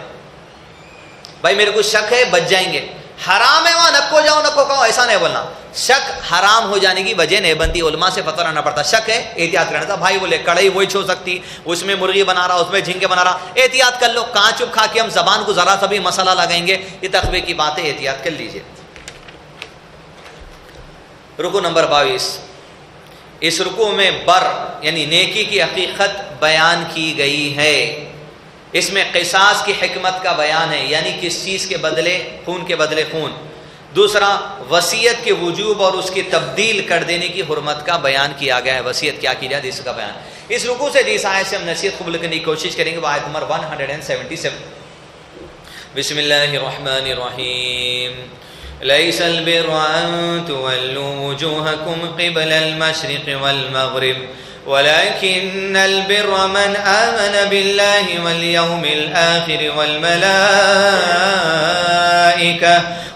Speaker 3: بھائی میرے کو شک ہے بچ جائیں گے, حرام ہے وہاں نکو جاؤ نکو کہو, ایسا نہیں بولنا. شک حرام ہو جانے کی وجہ نہیں بنتی, علماء سے فتویٰ لانا پڑتا. شک ہے احتیاط کرنا تھا. بھائی بولے کڑھائی وہی چھو سکتی, اس میں مرغی بنا رہا, اس میں جھینگے بنا رہا, احتیاط کر لو. کہاں چپ کھا کے ہم زبان کو ذرا سا بھی مسئلہ لگائیں گے, یہ تقوی کی باتیں احتیاط کر لیجیے. رکو نمبر 22, اس رکو میں بر یعنی نیکی کی حقیقت بیان کی گئی ہے. اس میں قصاص کی حکمت کا بیان ہے, یعنی کس چیز کے بدلے خون کے بدلے خون. دوسرا وصیت کے وجوب اور اس کی تبدیل کر دینے کی حرمت کا بیان کیا گیا ہے. وصیت کیا کی جائے اس کا بیان. اس رکوع سے جس آیت سے ہم نصیحت قبول کرنے کی کوشش کریں گے وہ آیت نمبر 177. بسم اللہ الرحمن الرحیم. ليس البر أن تولوا وجوهكم قبل المشرق والمغرب ولكن البر من آمن بالله واليوم الآخر والملائكة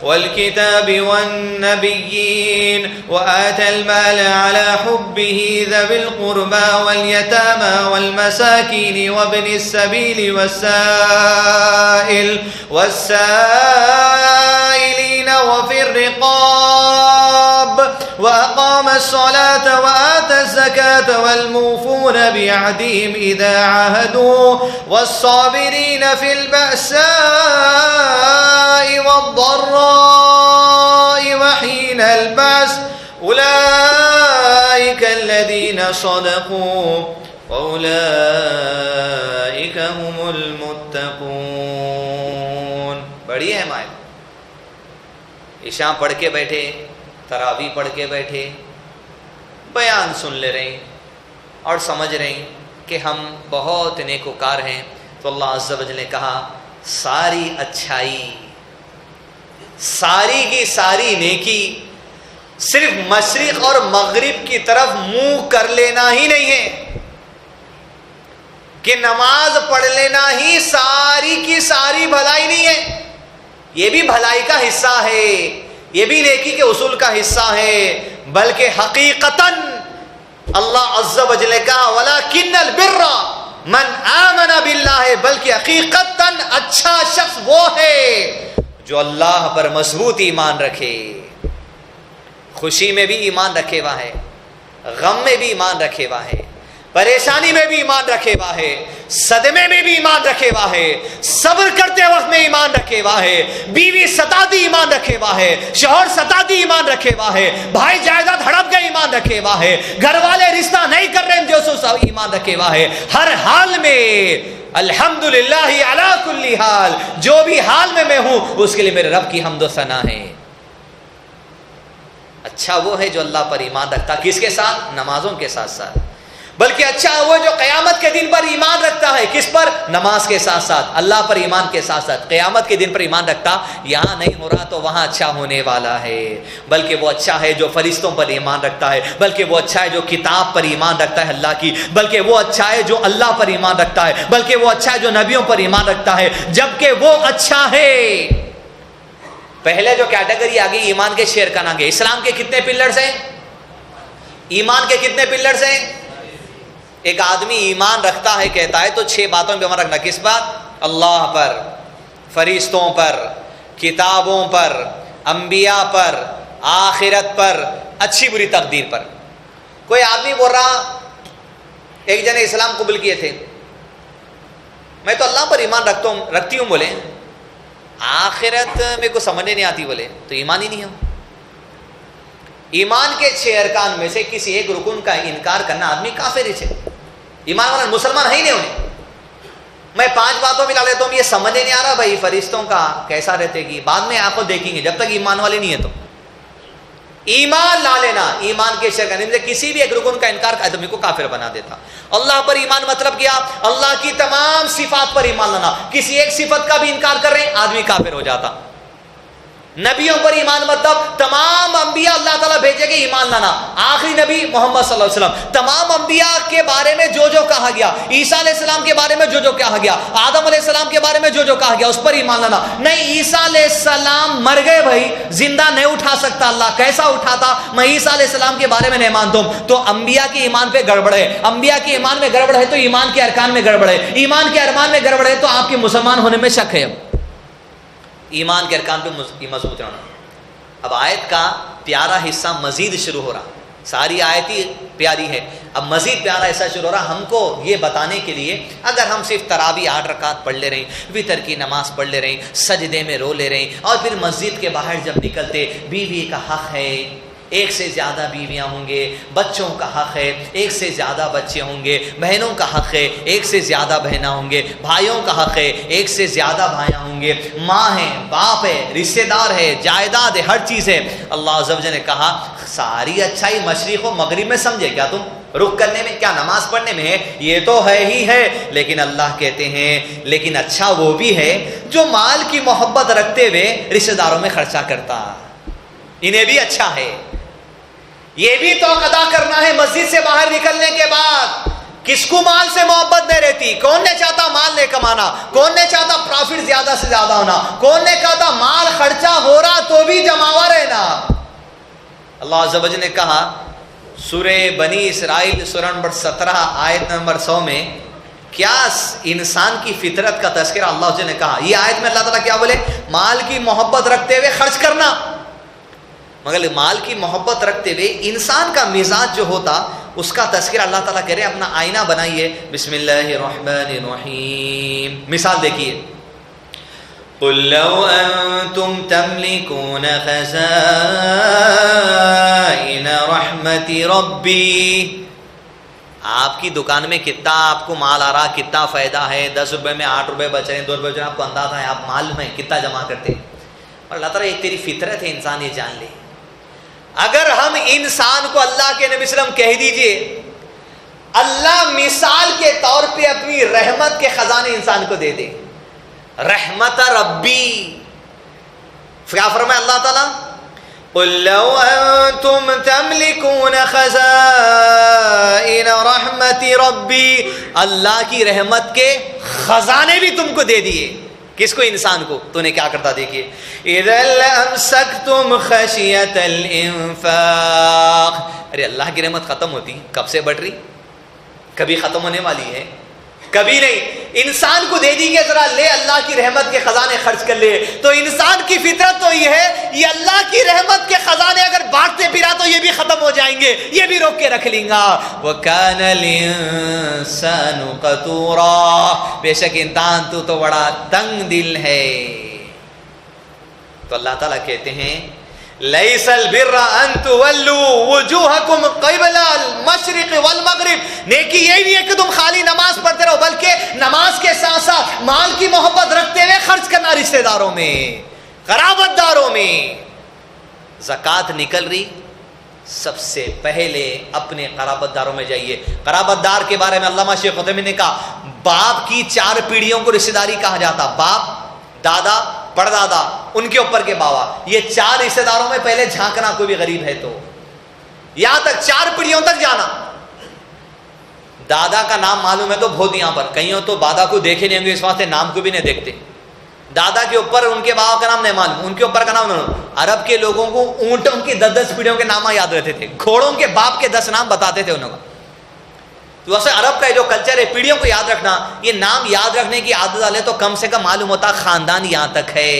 Speaker 3: والكتاب والنبيين وآتى المال على حبه ذوي القربى واليتامى والمساكين وابن السبيل والسائلين وفي الرقاب وأقام الصلاة وآتى الزكاة والموفون بعهدهم إذا عاهدوا والصابرين في البأساء والضراء وحين البأس أولئك الذين صدقوا وأولئك هم المتقون. بڑی ہے مائل. عشاء پڑھ کے بیٹھے, تراویح پڑھ کے بیٹھے, بیان سن لے رہے ہیں اور سمجھ رہے ہیں کہ ہم بہت نیکوکار ہیں, تو اللہ عز و جل نے کہا ساری اچھائی ساری کی ساری نیکی صرف مشرق اور مغرب کی طرف منہ کر لینا ہی نہیں ہے کہ نماز پڑھ لینا ہی ساری کی ساری بھلائی نہیں ہے. یہ بھی بھلائی کا حصہ ہے, یہ بھی نیکی کے اصول کا حصہ ہے, بلکہ حقیقتاً اللہ عز و جل کا وَلَكِنَّ الْبِرَّ مَنْ آمَنَ بِاللَّهِ, بلکہ حقیقتاً اچھا شخص وہ ہے جو اللہ پر مضبوط ایمان رکھے, خوشی میں بھی ایمان رکھے ہوا ہے, غم میں بھی ایمان رکھے ہوا ہے, پریشانی میں بھی ایمان رکھے ہوا ہے, صدمے میں بھی ایمان رکھے ہوا ہے, صبر کرتے وقت میں ایمان رکھے ہوا ہے, بیوی ستاتی ایمان رکھے ہوا ہے, شوہر ستاتی ایمان رکھے ہوا ہے, بھائی جائیداد ہڑپ گئے ایمان رکھے ہوا ہے, گھر والے رشتہ نہیں کر رہے جو سب ایمان رکھے ہوا ہے. ہر حال میں الحمدللہ علی کل حال, جو بھی حال میں ہوں اس کے لیے میرے رب کی حمد و ثنا ہے. اچھا وہ ہے جو اللہ پر ایمان رکھتا, کس کے ساتھ؟ نمازوں کے ساتھ ساتھ. بلکہ اچھا وہ جو قیامت کے دن پر ایمان رکھتا ہے, کس پر؟ نماز کے ساتھ ساتھ, اللہ پر ایمان کے ساتھ ساتھ. قیامت کے دن پر ایمان رکھتا, یہاں نہیں ہو رہا تو وہاں اچھا ہونے والا ہے. بلکہ وہ اچھا ہے جو فرشتوں پر ایمان رکھتا ہے, بلکہ وہ اچھا ہے جو کتاب پر ایمان رکھتا ہے اللہ کی, بلکہ وہ اچھا ہے جو اللہ پر ایمان رکھتا ہے, بلکہ وہ اچھا ہے جو نبیوں پر ایمان رکھتا ہے. جبکہ وہ اچھا ہے. پہلے جو کیٹیگری آگئی ایمان کے شیئر کرنا گے. اسلام کے کتنے پلرز ہیں؟ ایمان کے کتنے پلرز ہیں؟ ایک آدمی ایمان رکھتا ہے کہتا ہے تو 6 باتوں پہ ایمان رکھنا. کس بات؟ اللہ پر, فرشتوں پر, کتابوں پر, انبیاء پر, آخرت پر, اچھی بری تقدیر پر. کوئی آدمی بول رہا, ایک جنے اسلام قبول کیے تھے, میں تو اللہ پر ایمان رکھتی ہوں, بولے آخرت میرے کو سمجھنے نہیں آتی, بولے تو ایمان ہی نہیں ہے. ایمان کے 6 ارکان میں سے کسی ایک رکن کا انکار کرنا آدمی کافر ہے. ایمان والا مسلمان ہے ہی نہیں ہونے. میں 5 باتوں میں لا لیتا ہوں, یہ سمجھنے نہیں آ رہا بھائی فرشتوں کا کیسا رہتے گی, بعد میں آپ کو دیکھیں گے, جب تک ایمان والے نہیں ہے تو ایمان لا لینا. ایمان کے شرک کرنے سے کسی بھی ایک رکن کا انکار آدمی کو کافر بنا دیتا. اللہ پر ایمان مطلب کیا؟ اللہ کی تمام صفات پر ایمان لانا. کسی ایک صفت کا بھی انکار کر رہے ہیں آدمی کافر ہو جاتا. نبیوں پر ایمان مطلب تمام انبیاء اللہ تعالیٰ بھیجے گے ایمان لانا. آخری نبی محمد صلی اللہ علیہ وسلم, تمام انبیاء کے بارے میں جو جو کہا گیا, عیسیٰ علیہ السلام کے بارے میں جو جو کہا گیا, آدم علیہ السلام کے بارے میں جو جو کہا گیا, اس پر ایمان لانا. نہیں, عیسیٰ علیہ السلام مر گئے بھائی, زندہ نہیں اٹھا سکتا اللہ, کیسا اٹھاتا, میں عیسیٰ علیہ السلام کے بارے میں نہیں مانتا ہوں. تو انبیاء کے ایمان پہ گڑبڑ ہے. انبیاء کے ایمان میں گڑبڑ ہے تو ایمان کے ارکان میں گڑبڑ ہے. ایمان کے ارکان میں گڑبڑ ہے تو آپ کے مسلمان ہونے میں شک ہے. اب ایمان کے ارکان پہ مضبوط رہنا. اب آیت کا پیارا حصہ مزید شروع ہو رہا. ساری آیت ہی پیاری ہے, اب مزید پیارا حصہ شروع ہو رہا ہم کو یہ بتانے کے لیے. اگر ہم صرف تراویح 8 رکعت پڑھ لے رہے ہیں, وتر کی نماز پڑھ لے رہے ہیں, سجدے میں رو لے رہے ہیں, اور پھر مسجد کے باہر جب نکلتے بیوی کا حق ہے, 1 سے زیادہ بیویاں ہوں گے, بچوں کا حق ہے, 1 سے زیادہ بچے ہوں گے, بہنوں کا حق ہے, 1 سے زیادہ بہنیں ہوں گے, بھائیوں کا حق ہے, 1 سے زیادہ بھائیاں ہوں گے, ماں ہے, باپ ہے, رشتہ دار ہے, جائیداد ہے, ہر چیز ہے. اللہ عز و جل نے کہا ساری اچھائی مشرق و مغرب میں سمجھے کیا تم؟ رخ کرنے میں, کیا نماز پڑھنے میں ہے؟ یہ تو ہے ہی ہے. لیکن اللہ کہتے ہیں لیکن اچھا وہ بھی ہے جو مال کی محبت رکھتے ہوئے رشتہ داروں میں خرچہ کرتا, انہیں بھی اچھا ہے. یہ بھی تو ادا کرنا ہے مسجد سے باہر نکلنے کے بعد. کس کو مال سے محبت نہیں رہتی؟ کون نے چاہتا مال نہیں کمانا, کون نے چاہتا پروفٹ زیادہ سے زیادہ ہونا, کون نے چاہتا مال خرچہ ہو رہا تو بھی جماوا رہنا. اللہ عز و جل نے کہا سورہ بنی اسرائیل سورہ نمبر 17 آیت نمبر 100 میں, کیا انسان کی فطرت کا تذکرہ اللہ عز و جل نے کہا. یہ آیت میں اللہ تعالیٰ کیا بولے؟ مال کی محبت رکھتے ہوئے خرچ کرنا. مگر مال کی محبت رکھتے ہوئے انسان کا مزاج جو ہوتا اس کا تذکرہ اللہ تعالیٰ کہہ رہے ہیں. اپنا آئینہ بنائیے. بسم اللہ الرحمن الرحیم. مثال دیکھیے, قُلْ لَوْ أَنْتُمْ تَمْلِكُونَ خَزَائِنَ رَحْمَةِ رَبِّي. آپ کی دکان میں کتنا آپ کو مال آ رہا, کتنا فائدہ ہے, 10 روپے میں 8 روپے بچ رہے ہیں, 2 روپے بچ رہے ہیں, آپ کو اندازہ ہے آپ مال میں کتنا جمع کرتے ہیں. اور اللہ تعالیٰ ایک تیری فطرت ہے انسان, یہ جان لے. اگر ہم انسان کو اللہ کے نبی صلی اللہ علیہ وسلم کہہ دیجئے اللہ مثال کے طور پہ اپنی رحمت کے خزانے انسان کو دے دے, رحمت ربی, کیا فرمایا اللہ تعالیٰ؟ قُلْ لَوْ أَنْتُمْ تَمْلِكُونَ خَزَائِنَ رَحْمَةِ رَبِّي، اللہ کی رحمت کے خزانے بھی تم کو دے دیے. کس کو؟ انسان کو. تو نے کیا کرتا دیکھیے، اِذًا لَأَمْسَكْتُمْ خَشْيَةَ الْإِنفَاقِ. ارے اللہ کی رحمت ختم ہوتی کب سے بڑھ رہی؟ کبھی ختم ہونے والی ہے؟ کبھی نہیں. انسان کو دے دی کہ ذرا لے اللہ کی رحمت کے خزانے خرچ کر لے. تو انسان کی فطرت تو یہ ہے، یہ اللہ کی رحمت کے خزانے اگر بانٹتے پھرا تو یہ بھی ختم ہو جائیں گے، یہ بھی روک کے رکھ لیں گا. وَكَانَ الْإِنسَانُ قَتُورًا، بے شک انسان تو بڑا تنگ دل ہے. تو اللہ تعالیٰ کہتے ہیں لَيْسَ الْبِرَّ أَن تُوَلُّوا وُجُوهَكُمْ قِبَلَ الْمَشْرِقِ وَالْمَغْرِبِ. نیکی یہ نہیں ہے کہ تم خالی نماز پڑھتے رہو، بلکہ نماز کے ساتھ ساتھ مال کی محبت رکھتے ہوئے خرچ کرنا رشتہ داروں میں، قرابت داروں میں. زکوٰۃ نکل رہی، سب سے پہلے اپنے قرابت داروں میں جائیے. قرابت دار کے بارے میں علامہ شیخ عثیمین نے کہا باپ کی 4 پیڑھیوں کو رشتہ داری کہا جاتا. باپ، دادا، پردادا، ان کے اوپر کے باوا، یہ 4 رشتہ داروں میں پہلے جھانکنا. کوئی بھی غریب ہے تو یہاں تک 4 پیڑھیوں تک جانا. دادا کا نام معلوم ہے تو بہت یہاں پر کہیں تو دادا کو دیکھے نہیں ہوں گے، اس واسطے نام کو بھی نہیں دیکھتے. دادا کے اوپر ان کے باوا کا نام نہیں معلوم، ان کے اوپر کا نام نہیں. عرب کے لوگوں کو اونٹوں کی 10 پیڑھیوں کے نام یاد رہتے تھے، گھوڑوں کے باپ کے 10 نام بتاتے تھے انہوں کو. تو ویسے عرب کا جو کلچر ہے پیڑھیوں کو یاد رکھنا، یہ نام یاد رکھنے کی عادت والے تو کم سے کم معلوم ہوتا خاندان یہاں تک ہے،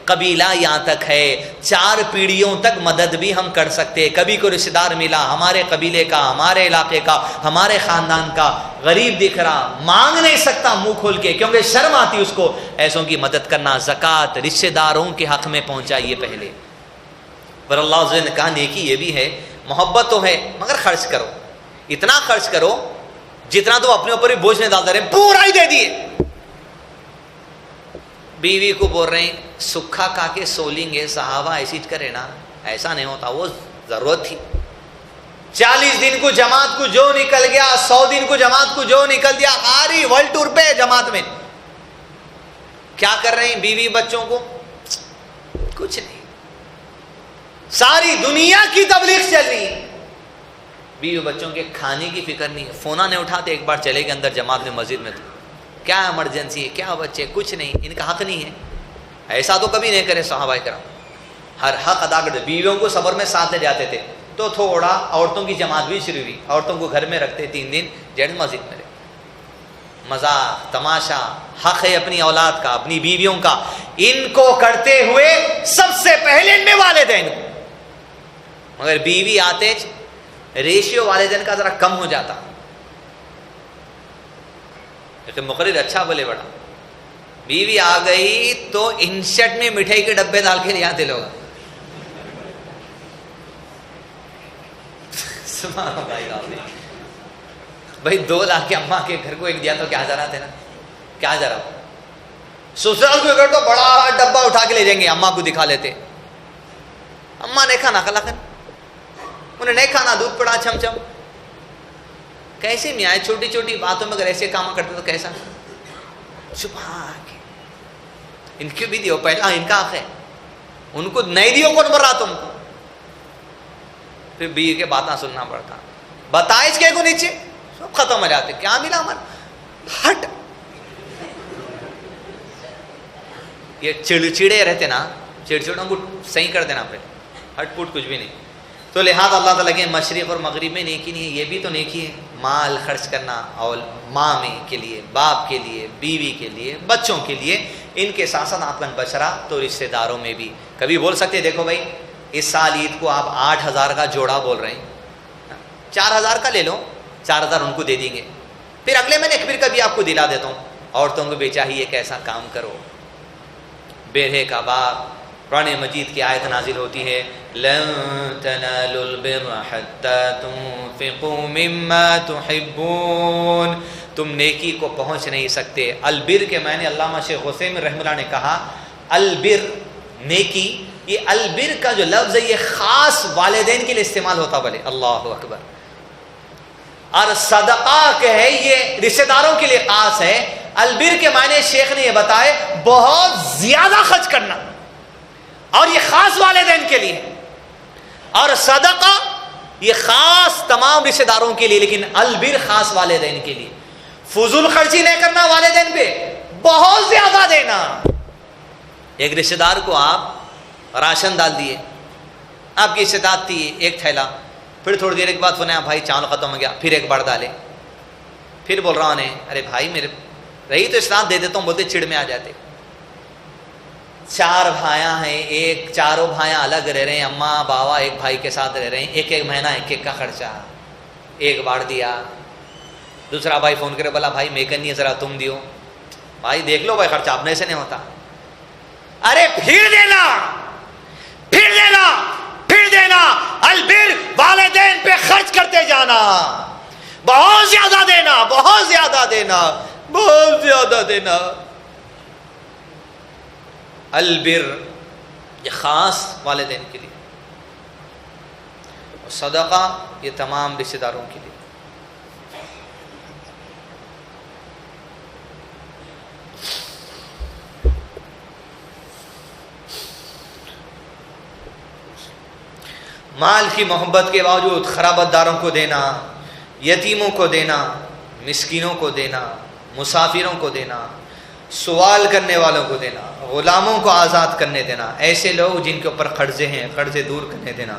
Speaker 3: قبیلہ یہاں تک ہے، 4 پیڑھیوں تک مدد بھی ہم کر سکتے. کبھی کوئی رشتہ دار ملا ہمارے قبیلے کا، ہمارے علاقے کا، ہمارے خاندان کا، غریب دکھ رہا، مانگ نہیں سکتا منہ کھول کے کیونکہ شرم آتی اس کو، ایسوں کی مدد کرنا. زکوٰۃ رشتہ داروں کے حق میں پہنچائیے پہلے. پر اللہ عز و جل نے کہا نیکی یہ بھی ہے، محبت تو ہے مگر خرچ کرو، اتنا خرچ کرو جتنا تو اپنے اوپر بھی بوجھ نہیں ڈالتے رہے، پورا ہی دے دیے. بیوی کو بول رہے ہیں سکھا کھا کے سو لیں گے، صحابہ ایسی کرے نا، ایسا نہیں ہوتا، وہ ضرورت تھی. 40 دن کو جماعت کو جو نکل گیا، 100 دن کو جماعت کو جو نکل دیا، آری ورلڈ ٹور پہ جماعت میں کیا کر رہے ہیں؟ بیوی بچوں کو کچھ نہیں، ساری دنیا کی تبلیغ چل رہی ہے، بیوی بچوں کے کھانے کی فکر نہیں ہے. فونا نہیں اٹھاتے، ایک بار چلے گئے اندر جماعت میں مسجد میں، تو کیا ایمرجنسی ہے، کیا بچے، کچھ نہیں، ان کا حق نہیں ہے. ایسا تو کبھی نہیں کرے صحابہ کرام، ہر حق ادا کرتے. بیویوں کو صبر میں ساتھ لے جاتے تھے تو تھوڑا عورتوں کی جماعت بھی شروع ہوئی، عورتوں کو گھر میں رکھتے 3 دن، جیڑ مسجد میں رہے. مذاق تماشا، حق ہے اپنی اولاد کا، اپنی بیویوں کا. ان کو کرتے ہوئے سب سے پہلے ان میں والدین کو، مگر بیوی آتے ریشیو والدین کا ذرا کم ہو جاتا. لیکن مقرر اچھا بولے بڑا، بیوی آ گئی تو انشٹ میں مٹھائی کے ڈبے ڈال کے لے آتے لوگ. بھائی 2 لاکھ کے اماں کے گھر کو ایک دیا تو کیا جا رہا تھا نا، کیا جا رہا. سسرال کو گھر تو بڑا ڈبہ اٹھا کے لے جائیں گے، اماں کو دکھا لیتے. اماں نے کھانا کھلا کر، انہیں نہیں کھانا، دودھ پڑا چھم چھم. کیسے میاں چھوٹی چھوٹی باتوں میں اگر ایسے کام کرتے تو کیسا. سبحان ان کو بھی دیو، پہلا ان کا حق ہے، ان کو نہیں دیو کون بر رہا تم کو. پھر بیوی کے باتیں سننا پڑتا، بتائش کے کو نیچے سب ختم ہو جاتے. کیا ملا ہمارا، ہٹ. یہ چڑچڑے رہتے نا، چڑچڑوں کو صحیح کر دینا پھر، ہٹ پوٹ کچھ بھی نہیں. تو لہٰذا اللہ تعالیٰ کے مشرق اور مغرب میں نیکی نہیں ہے، یہ بھی تو نیکی ہے. مال خرچ کرنا، اور ماں میں کے لیے، باپ کے لیے، بیوی کے لیے، بچوں کے لیے، ان کے ساتھ ساتھ آپ کا بشرا تو رشتہ داروں میں بھی. کبھی بول سکتے دیکھو بھائی اس سال عید کو آپ 8,000 کا جوڑا بول رہے ہیں، 4,000 کا لے لو، 4,000 ان کو دے دیں گے، پھر اگلے مہینے پھر کبھی آپ کو دلا دیتا ہوں. عورتوں کو بھی چاہیے کہ ایسا کام کرو. بیرے کا باپ، قرآن مجید کی آیت نازل ہوتی ہے لن تنالوا البر حتى تنفقوا مما تحبون. تم نیکی کو پہنچ نہیں سکتے. البر کے معنی علامہ شیخ حسین رحمہ اللہ نے کہا البر نیکی، یہ البر کا جو لفظ ہے یہ خاص والدین کے لیے استعمال ہوتا. بولے اللہ اکبر. اور صدقہ کہ ہے یہ رشتہ داروں کے لیے خاص ہے. البر کے معنی شیخ نے یہ بتائے بہت زیادہ خرچ کرنا. اور یہ خاص والدین کے لیے، اور صدقہ یہ خاص تمام رشتہ داروں کے لیے، لیکن البر خاص والدین کے لیے۔ فضول خرچی نہیں کرنا والدین پہ، بہت زیادہ دینا۔ ایک رشتہ دار کو آپ راشن ڈال دیے، آپ کی استطاعت تھی ایک تھیلا، پھر تھوڑی دیر کے بعد سنا بھائی چاول ختم ہو گیا، پھر ایک بار ڈالے، پھر بول رہا انہیں ارے بھائی میرے رہی تو استطاعت دے دیتا ہوں، بولتے چڑ میں آ جاتے۔ 4 بھائیاں ہیں، چاروں بھائیاں الگ رہ رہے ہیں، اماں باوا ایک بھائی کے ساتھ رہ رہے ہیں، ایک مہینہ ایک کا خرچہ، ایک بار دیا۔ دوسرا بھائی فون کرے بولا بھائی میں کرنی ہے ذرا تم دیو، بھائی دیکھ لو بھائی خرچہ اپنے سے نہیں ہوتا، ارے پھر دینا، پھر دینا، پھر دینا۔ البر والدین پہ خرچ کرتے جانا، بہت زیادہ دینا، بہت زیادہ دینا، بہت زیادہ دینا۔ البر یہ خاص والدین کے لیے، اور صدقہ یہ تمام رشتہ داروں کے لیے۔ مال کی محبت کے باوجود خرابت داروں کو دینا، یتیموں کو دینا، مسکینوں کو دینا، مسافروں کو دینا، سوال کرنے والوں کو دینا، غلاموں کو آزاد کرنے دینا، ایسے لوگ جن کے اوپر قرضے ہیں قرضے دور کرنے دینا۔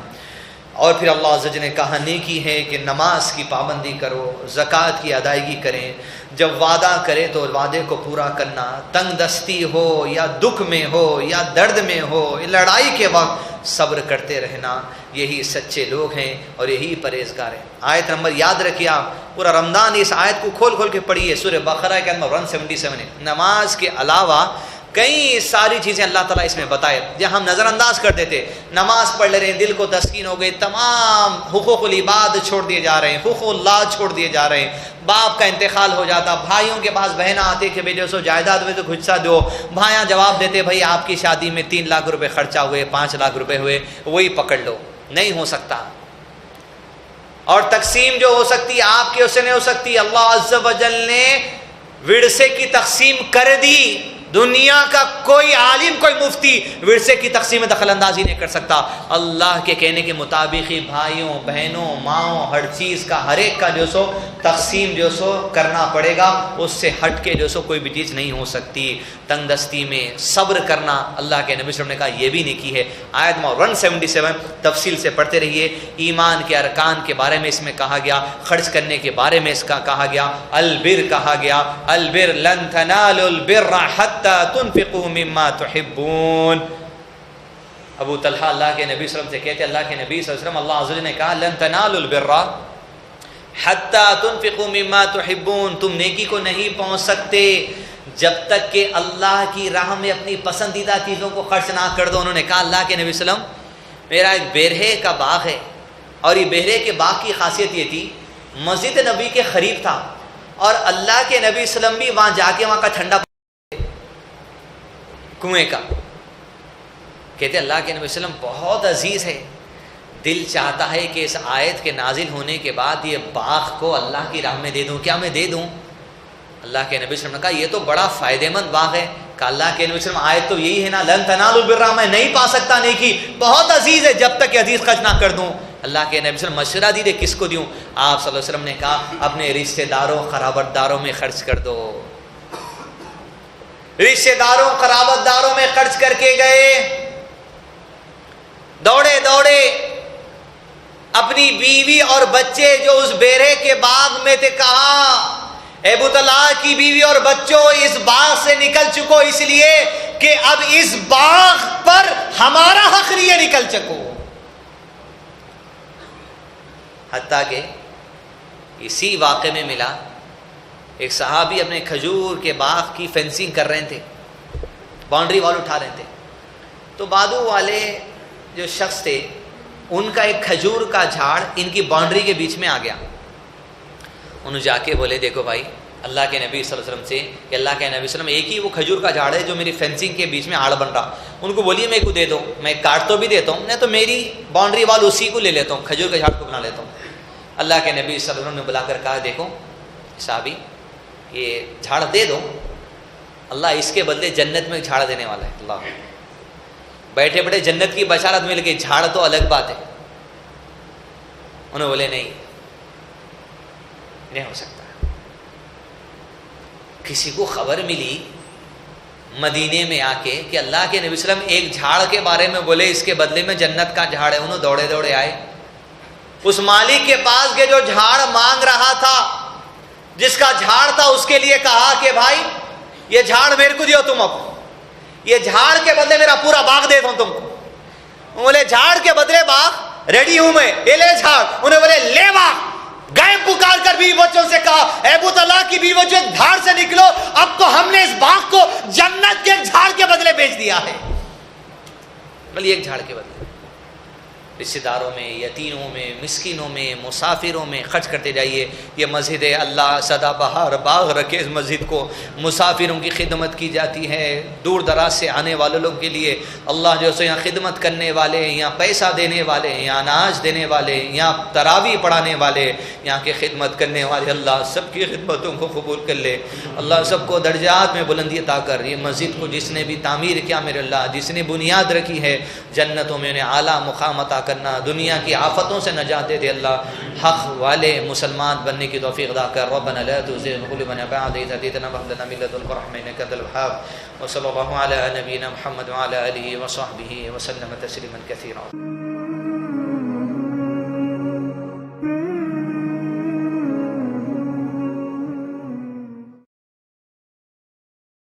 Speaker 3: اور پھر اللہ عز و جل نے کہا نیکی ہے کہ نماز کی پابندی کرو، زکوٰۃ کی ادائیگی کریں، جب وعدہ کرے تو وعدے کو پورا کرنا، تنگ دستی ہو یا دکھ میں ہو یا درد میں ہو، لڑائی کے وقت صبر کرتے رہنا، یہی سچے لوگ ہیں اور یہی پرہیزگار ہیں۔ آیت نمبر یاد رکھیے، آپ پورا رمضان اس آیت کو کھول کھول کے پڑھیے، سورہ بقرہ کے نمبر 177 ہے۔ نماز کے علاوہ کئی ساری چیزیں اللہ تعالیٰ اس میں بتائے جو ہم نظر انداز کرتے تھے۔ نماز پڑھ لے رہے ہیں، دل کو تسکین ہو گئی، تمام حقوق العباد چھوڑ دیے جا رہے ہیں، حقوق اللہ چھوڑ دیے جا رہے ہیں، باپ کا انتقال ہو جاتا، بھائیوں کے پاس بہنیں آتے کہ بیٹے سو جائیداد میں تو حصہ دو، بھائیاں جواب دیتے بھائی آپ کی شادی میں 3 لاکھ روپے خرچہ ہوئے، 5 لاکھ روپے ہوئے، وہی پکڑ لو، نہیں ہو سکتا۔ اور تقسیم جو ہو سکتی آپ کی اس سے نہیں ہو سکتی۔ اللہ عز و جل نے ورثے کی تقسیم کر دی، دنیا کا کوئی عالم کوئی مفتی ورثے کی تقسیم میں دخل اندازی نہیں کر سکتا۔ اللہ کے کہنے کے مطابق ہی بھائیوں بہنوں ماؤں ہر چیز کا ہر ایک کا جو سو تقسیم جو سو کرنا پڑے گا، اس سے ہٹ کے جو سو کوئی بھی چیز نہیں ہو سکتی۔ تنگ دستی میں صبر کرنا اللہ کے نبی صلی اللہ علیہ وسلم نے کہا یہ بھی نیکی ہے۔ آیت نمبر 177 تفصیل سے پڑھتے رہیے۔ ایمان کے ارکان کے بارے میں اس میں کہا گیا، خرچ کرنے کے بارے میں اس کا کہا گیا، البر کہا گیا، البر لن تنالوا البر حتى تنفقوا مما تحبون۔ ابو طلحہ اللہ کے نبی صلی اللہ علیہ وسلم سے کہتے اللہ کے نبی صلی اللہ علیہ وسلم اللہ عز و جل نے کہا لن تنالوا البر حتى تنفقوا مما تحبون، تم نیکی کو نہیں پہنچ سکتے جب تک کہ اللہ کی راہ میں اپنی پسندیدہ چیزوں کو خرچ نہ کر دو۔ انہوں نے کہا اللہ کے نبی صلی اللہ علیہ وسلم میرا ایک بیرہے کا باغ ہے، اور یہ بیرہے کے باغ کی خاصیت یہ تھی مسجد نبی کے قریب تھا، اور اللہ کے نبی صلی اللہ علیہ وسلم بھی وہاں جا کے وہاں کا ٹھنڈا کنویں کا کہتے اللہ کے نبی صلی اللہ علیہ وسلم بہت عزیز ہے، دل چاہتا ہے کہ اس آیت کے نازل ہونے کے بعد یہ باغ کو اللہ کی راہ میں دے دوں، کیا میں دے دوں؟ اللہ کے نبی صلی اللہ علیہ وسلم نے کہا یہ تو بڑا فائدہ مند باغ ہے۔ کہ اللہ کے نبی صلی اللہ علیہ وسلم آیت تو یہی ہے نا لن تنالوا البر، میں نہیں پا سکتا نیکی، بہت عزیز ہے جب تک کہ عزیز خرچ نہ کر دوں۔ اللہ کے نبی صلی اللہ علیہ وسلم مشورہ دیے کس کو دوں؟ آپ صلی اللہ علیہ وسلم نے کہا اپنے رشتہ داروں قرابت داروں میں خرچ کر دو۔ رشتہ داروں قرابت داروں میں خرچ کر کے گئے، دوڑے دوڑے اپنی بیوی اور بچے جو اس بیرے کے باغ میں تھے، کہا ابو طلحہ کی بیوی اور بچوں اس باغ سے نکل چکو، اس لیے کہ اب اس باغ پر ہمارا حق نہیں ہے، نکل چکو۔ حتیٰ کہ اسی واقعے میں ملا ایک صحابی اپنے کھجور کے باغ کی فینسنگ کر رہے تھے، باؤنڈری وال اٹھا رہے تھے، تو بادو والے جو شخص تھے ان کا ایک کھجور کا جھاڑ ان کی باؤنڈری کے بیچ میں آ گیا۔ انہوں جا کے بولے دیکھو بھائی اللہ کے نبی صلی اللہ علیہ وسلم سے کہ اللہ کے نبی صلی اللہ علیہ وسلم ایک ہی وہ کھجور کا جھاڑ ہے جو میری فینسنگ کے بیچ میں آڑ بن رہا، ان کو بولیے میرے کو دے دو، میں کاٹ تو بھی دیتا ہوں، نہیں تو میری باؤنڈری وال اسی کو لے لیتا ہوں، کھجور کے جھاڑ کو بنا لیتا ہوں۔ اللہ کے نبی صلی اللہ علیہ وسلم نے بلا کر کہا دیکھو صحابی یہ جھاڑ دے دو، اللہ اس کے بدلے جنت میں جھاڑ دینے والا ہے۔ اللہ بیٹھے بیٹھے جنت کی بشارت مل گئی, جھاڑ تو الگ بات ہے. انہوں نے بولے نہیں ہو سکتا. کسی کو خبر ملی مدینے میں آ کے کہ اللہ کے نبی صلی اللہ علیہ وسلم ایک جھاڑ کے بارے میں بولے, اس کے بدلے میں جنت کا جھاڑ ہے. انہوں دوڑے دوڑے آئے, اس مالک کے پاس گئے جو جھاڑ مانگ رہا تھا, جس کا جھاڑ تھا, اس کے لیے کہا کہ بھائی یہ جھاڑ میرے کو دیو تم, اب یہ جھاڑ کے بدلے میرا پورا باغ دیتا ہوں تم کو. بولے جھاڑ کے بدلے باغ ریڈی ہوں میں, یہ لے جھاڑ. انہیں بولے لے باغ. گئے پکار کر بیوی بچوں سے کہا, اے ابو طلحہ کی بیوی بچوں جھاڑ سے نکلو, اب تو ہم نے اس باغ کو جنت کے جھاڑ کے بدلے بیچ دیا ہے. بھلی ایک جھاڑ کے بدلے رشتہ داروں میں, یتیموں میں, مسکینوں میں, مسافروں میں خرچ کرتے جائیے. یہ مسجد ہے, اللہ سدا بہار باغ رکھے اس مسجد کو. مسافروں کی خدمت کی جاتی ہے, دور دراز سے آنے والے لوگ کے لیے اللہ جو سو یہاں خدمت کرنے والے, یہاں پیسہ دینے والے, یہاں اناج دینے والے, یہاں تراویح پڑھانے والے, یہاں کے خدمت کرنے والے, اللہ سب کی خدمتوں کو قبول کر لے. اللہ سب کو درجات میں بلندی عطا کر. یہ مسجد کو جس نے بھی تعمیر کیا میرے اللہ, جس نے بنیاد رکھی ہے, جنتوں میں انہیں اعلیٰ مقام عطا کرنا, دنیا کی آفتوں سے نجات دے دے. اللہ حق والے مسلمان بننے کی توفیق عطا کر. ربنا لا تزغ قلوبنا بعد إذ هديتنا وهب لنا من لدنك رحمة إنك أنت الوهاب. وصلى الله على نبينا محمد وعلى آله وصحبه وسلم تسليما كثيرا.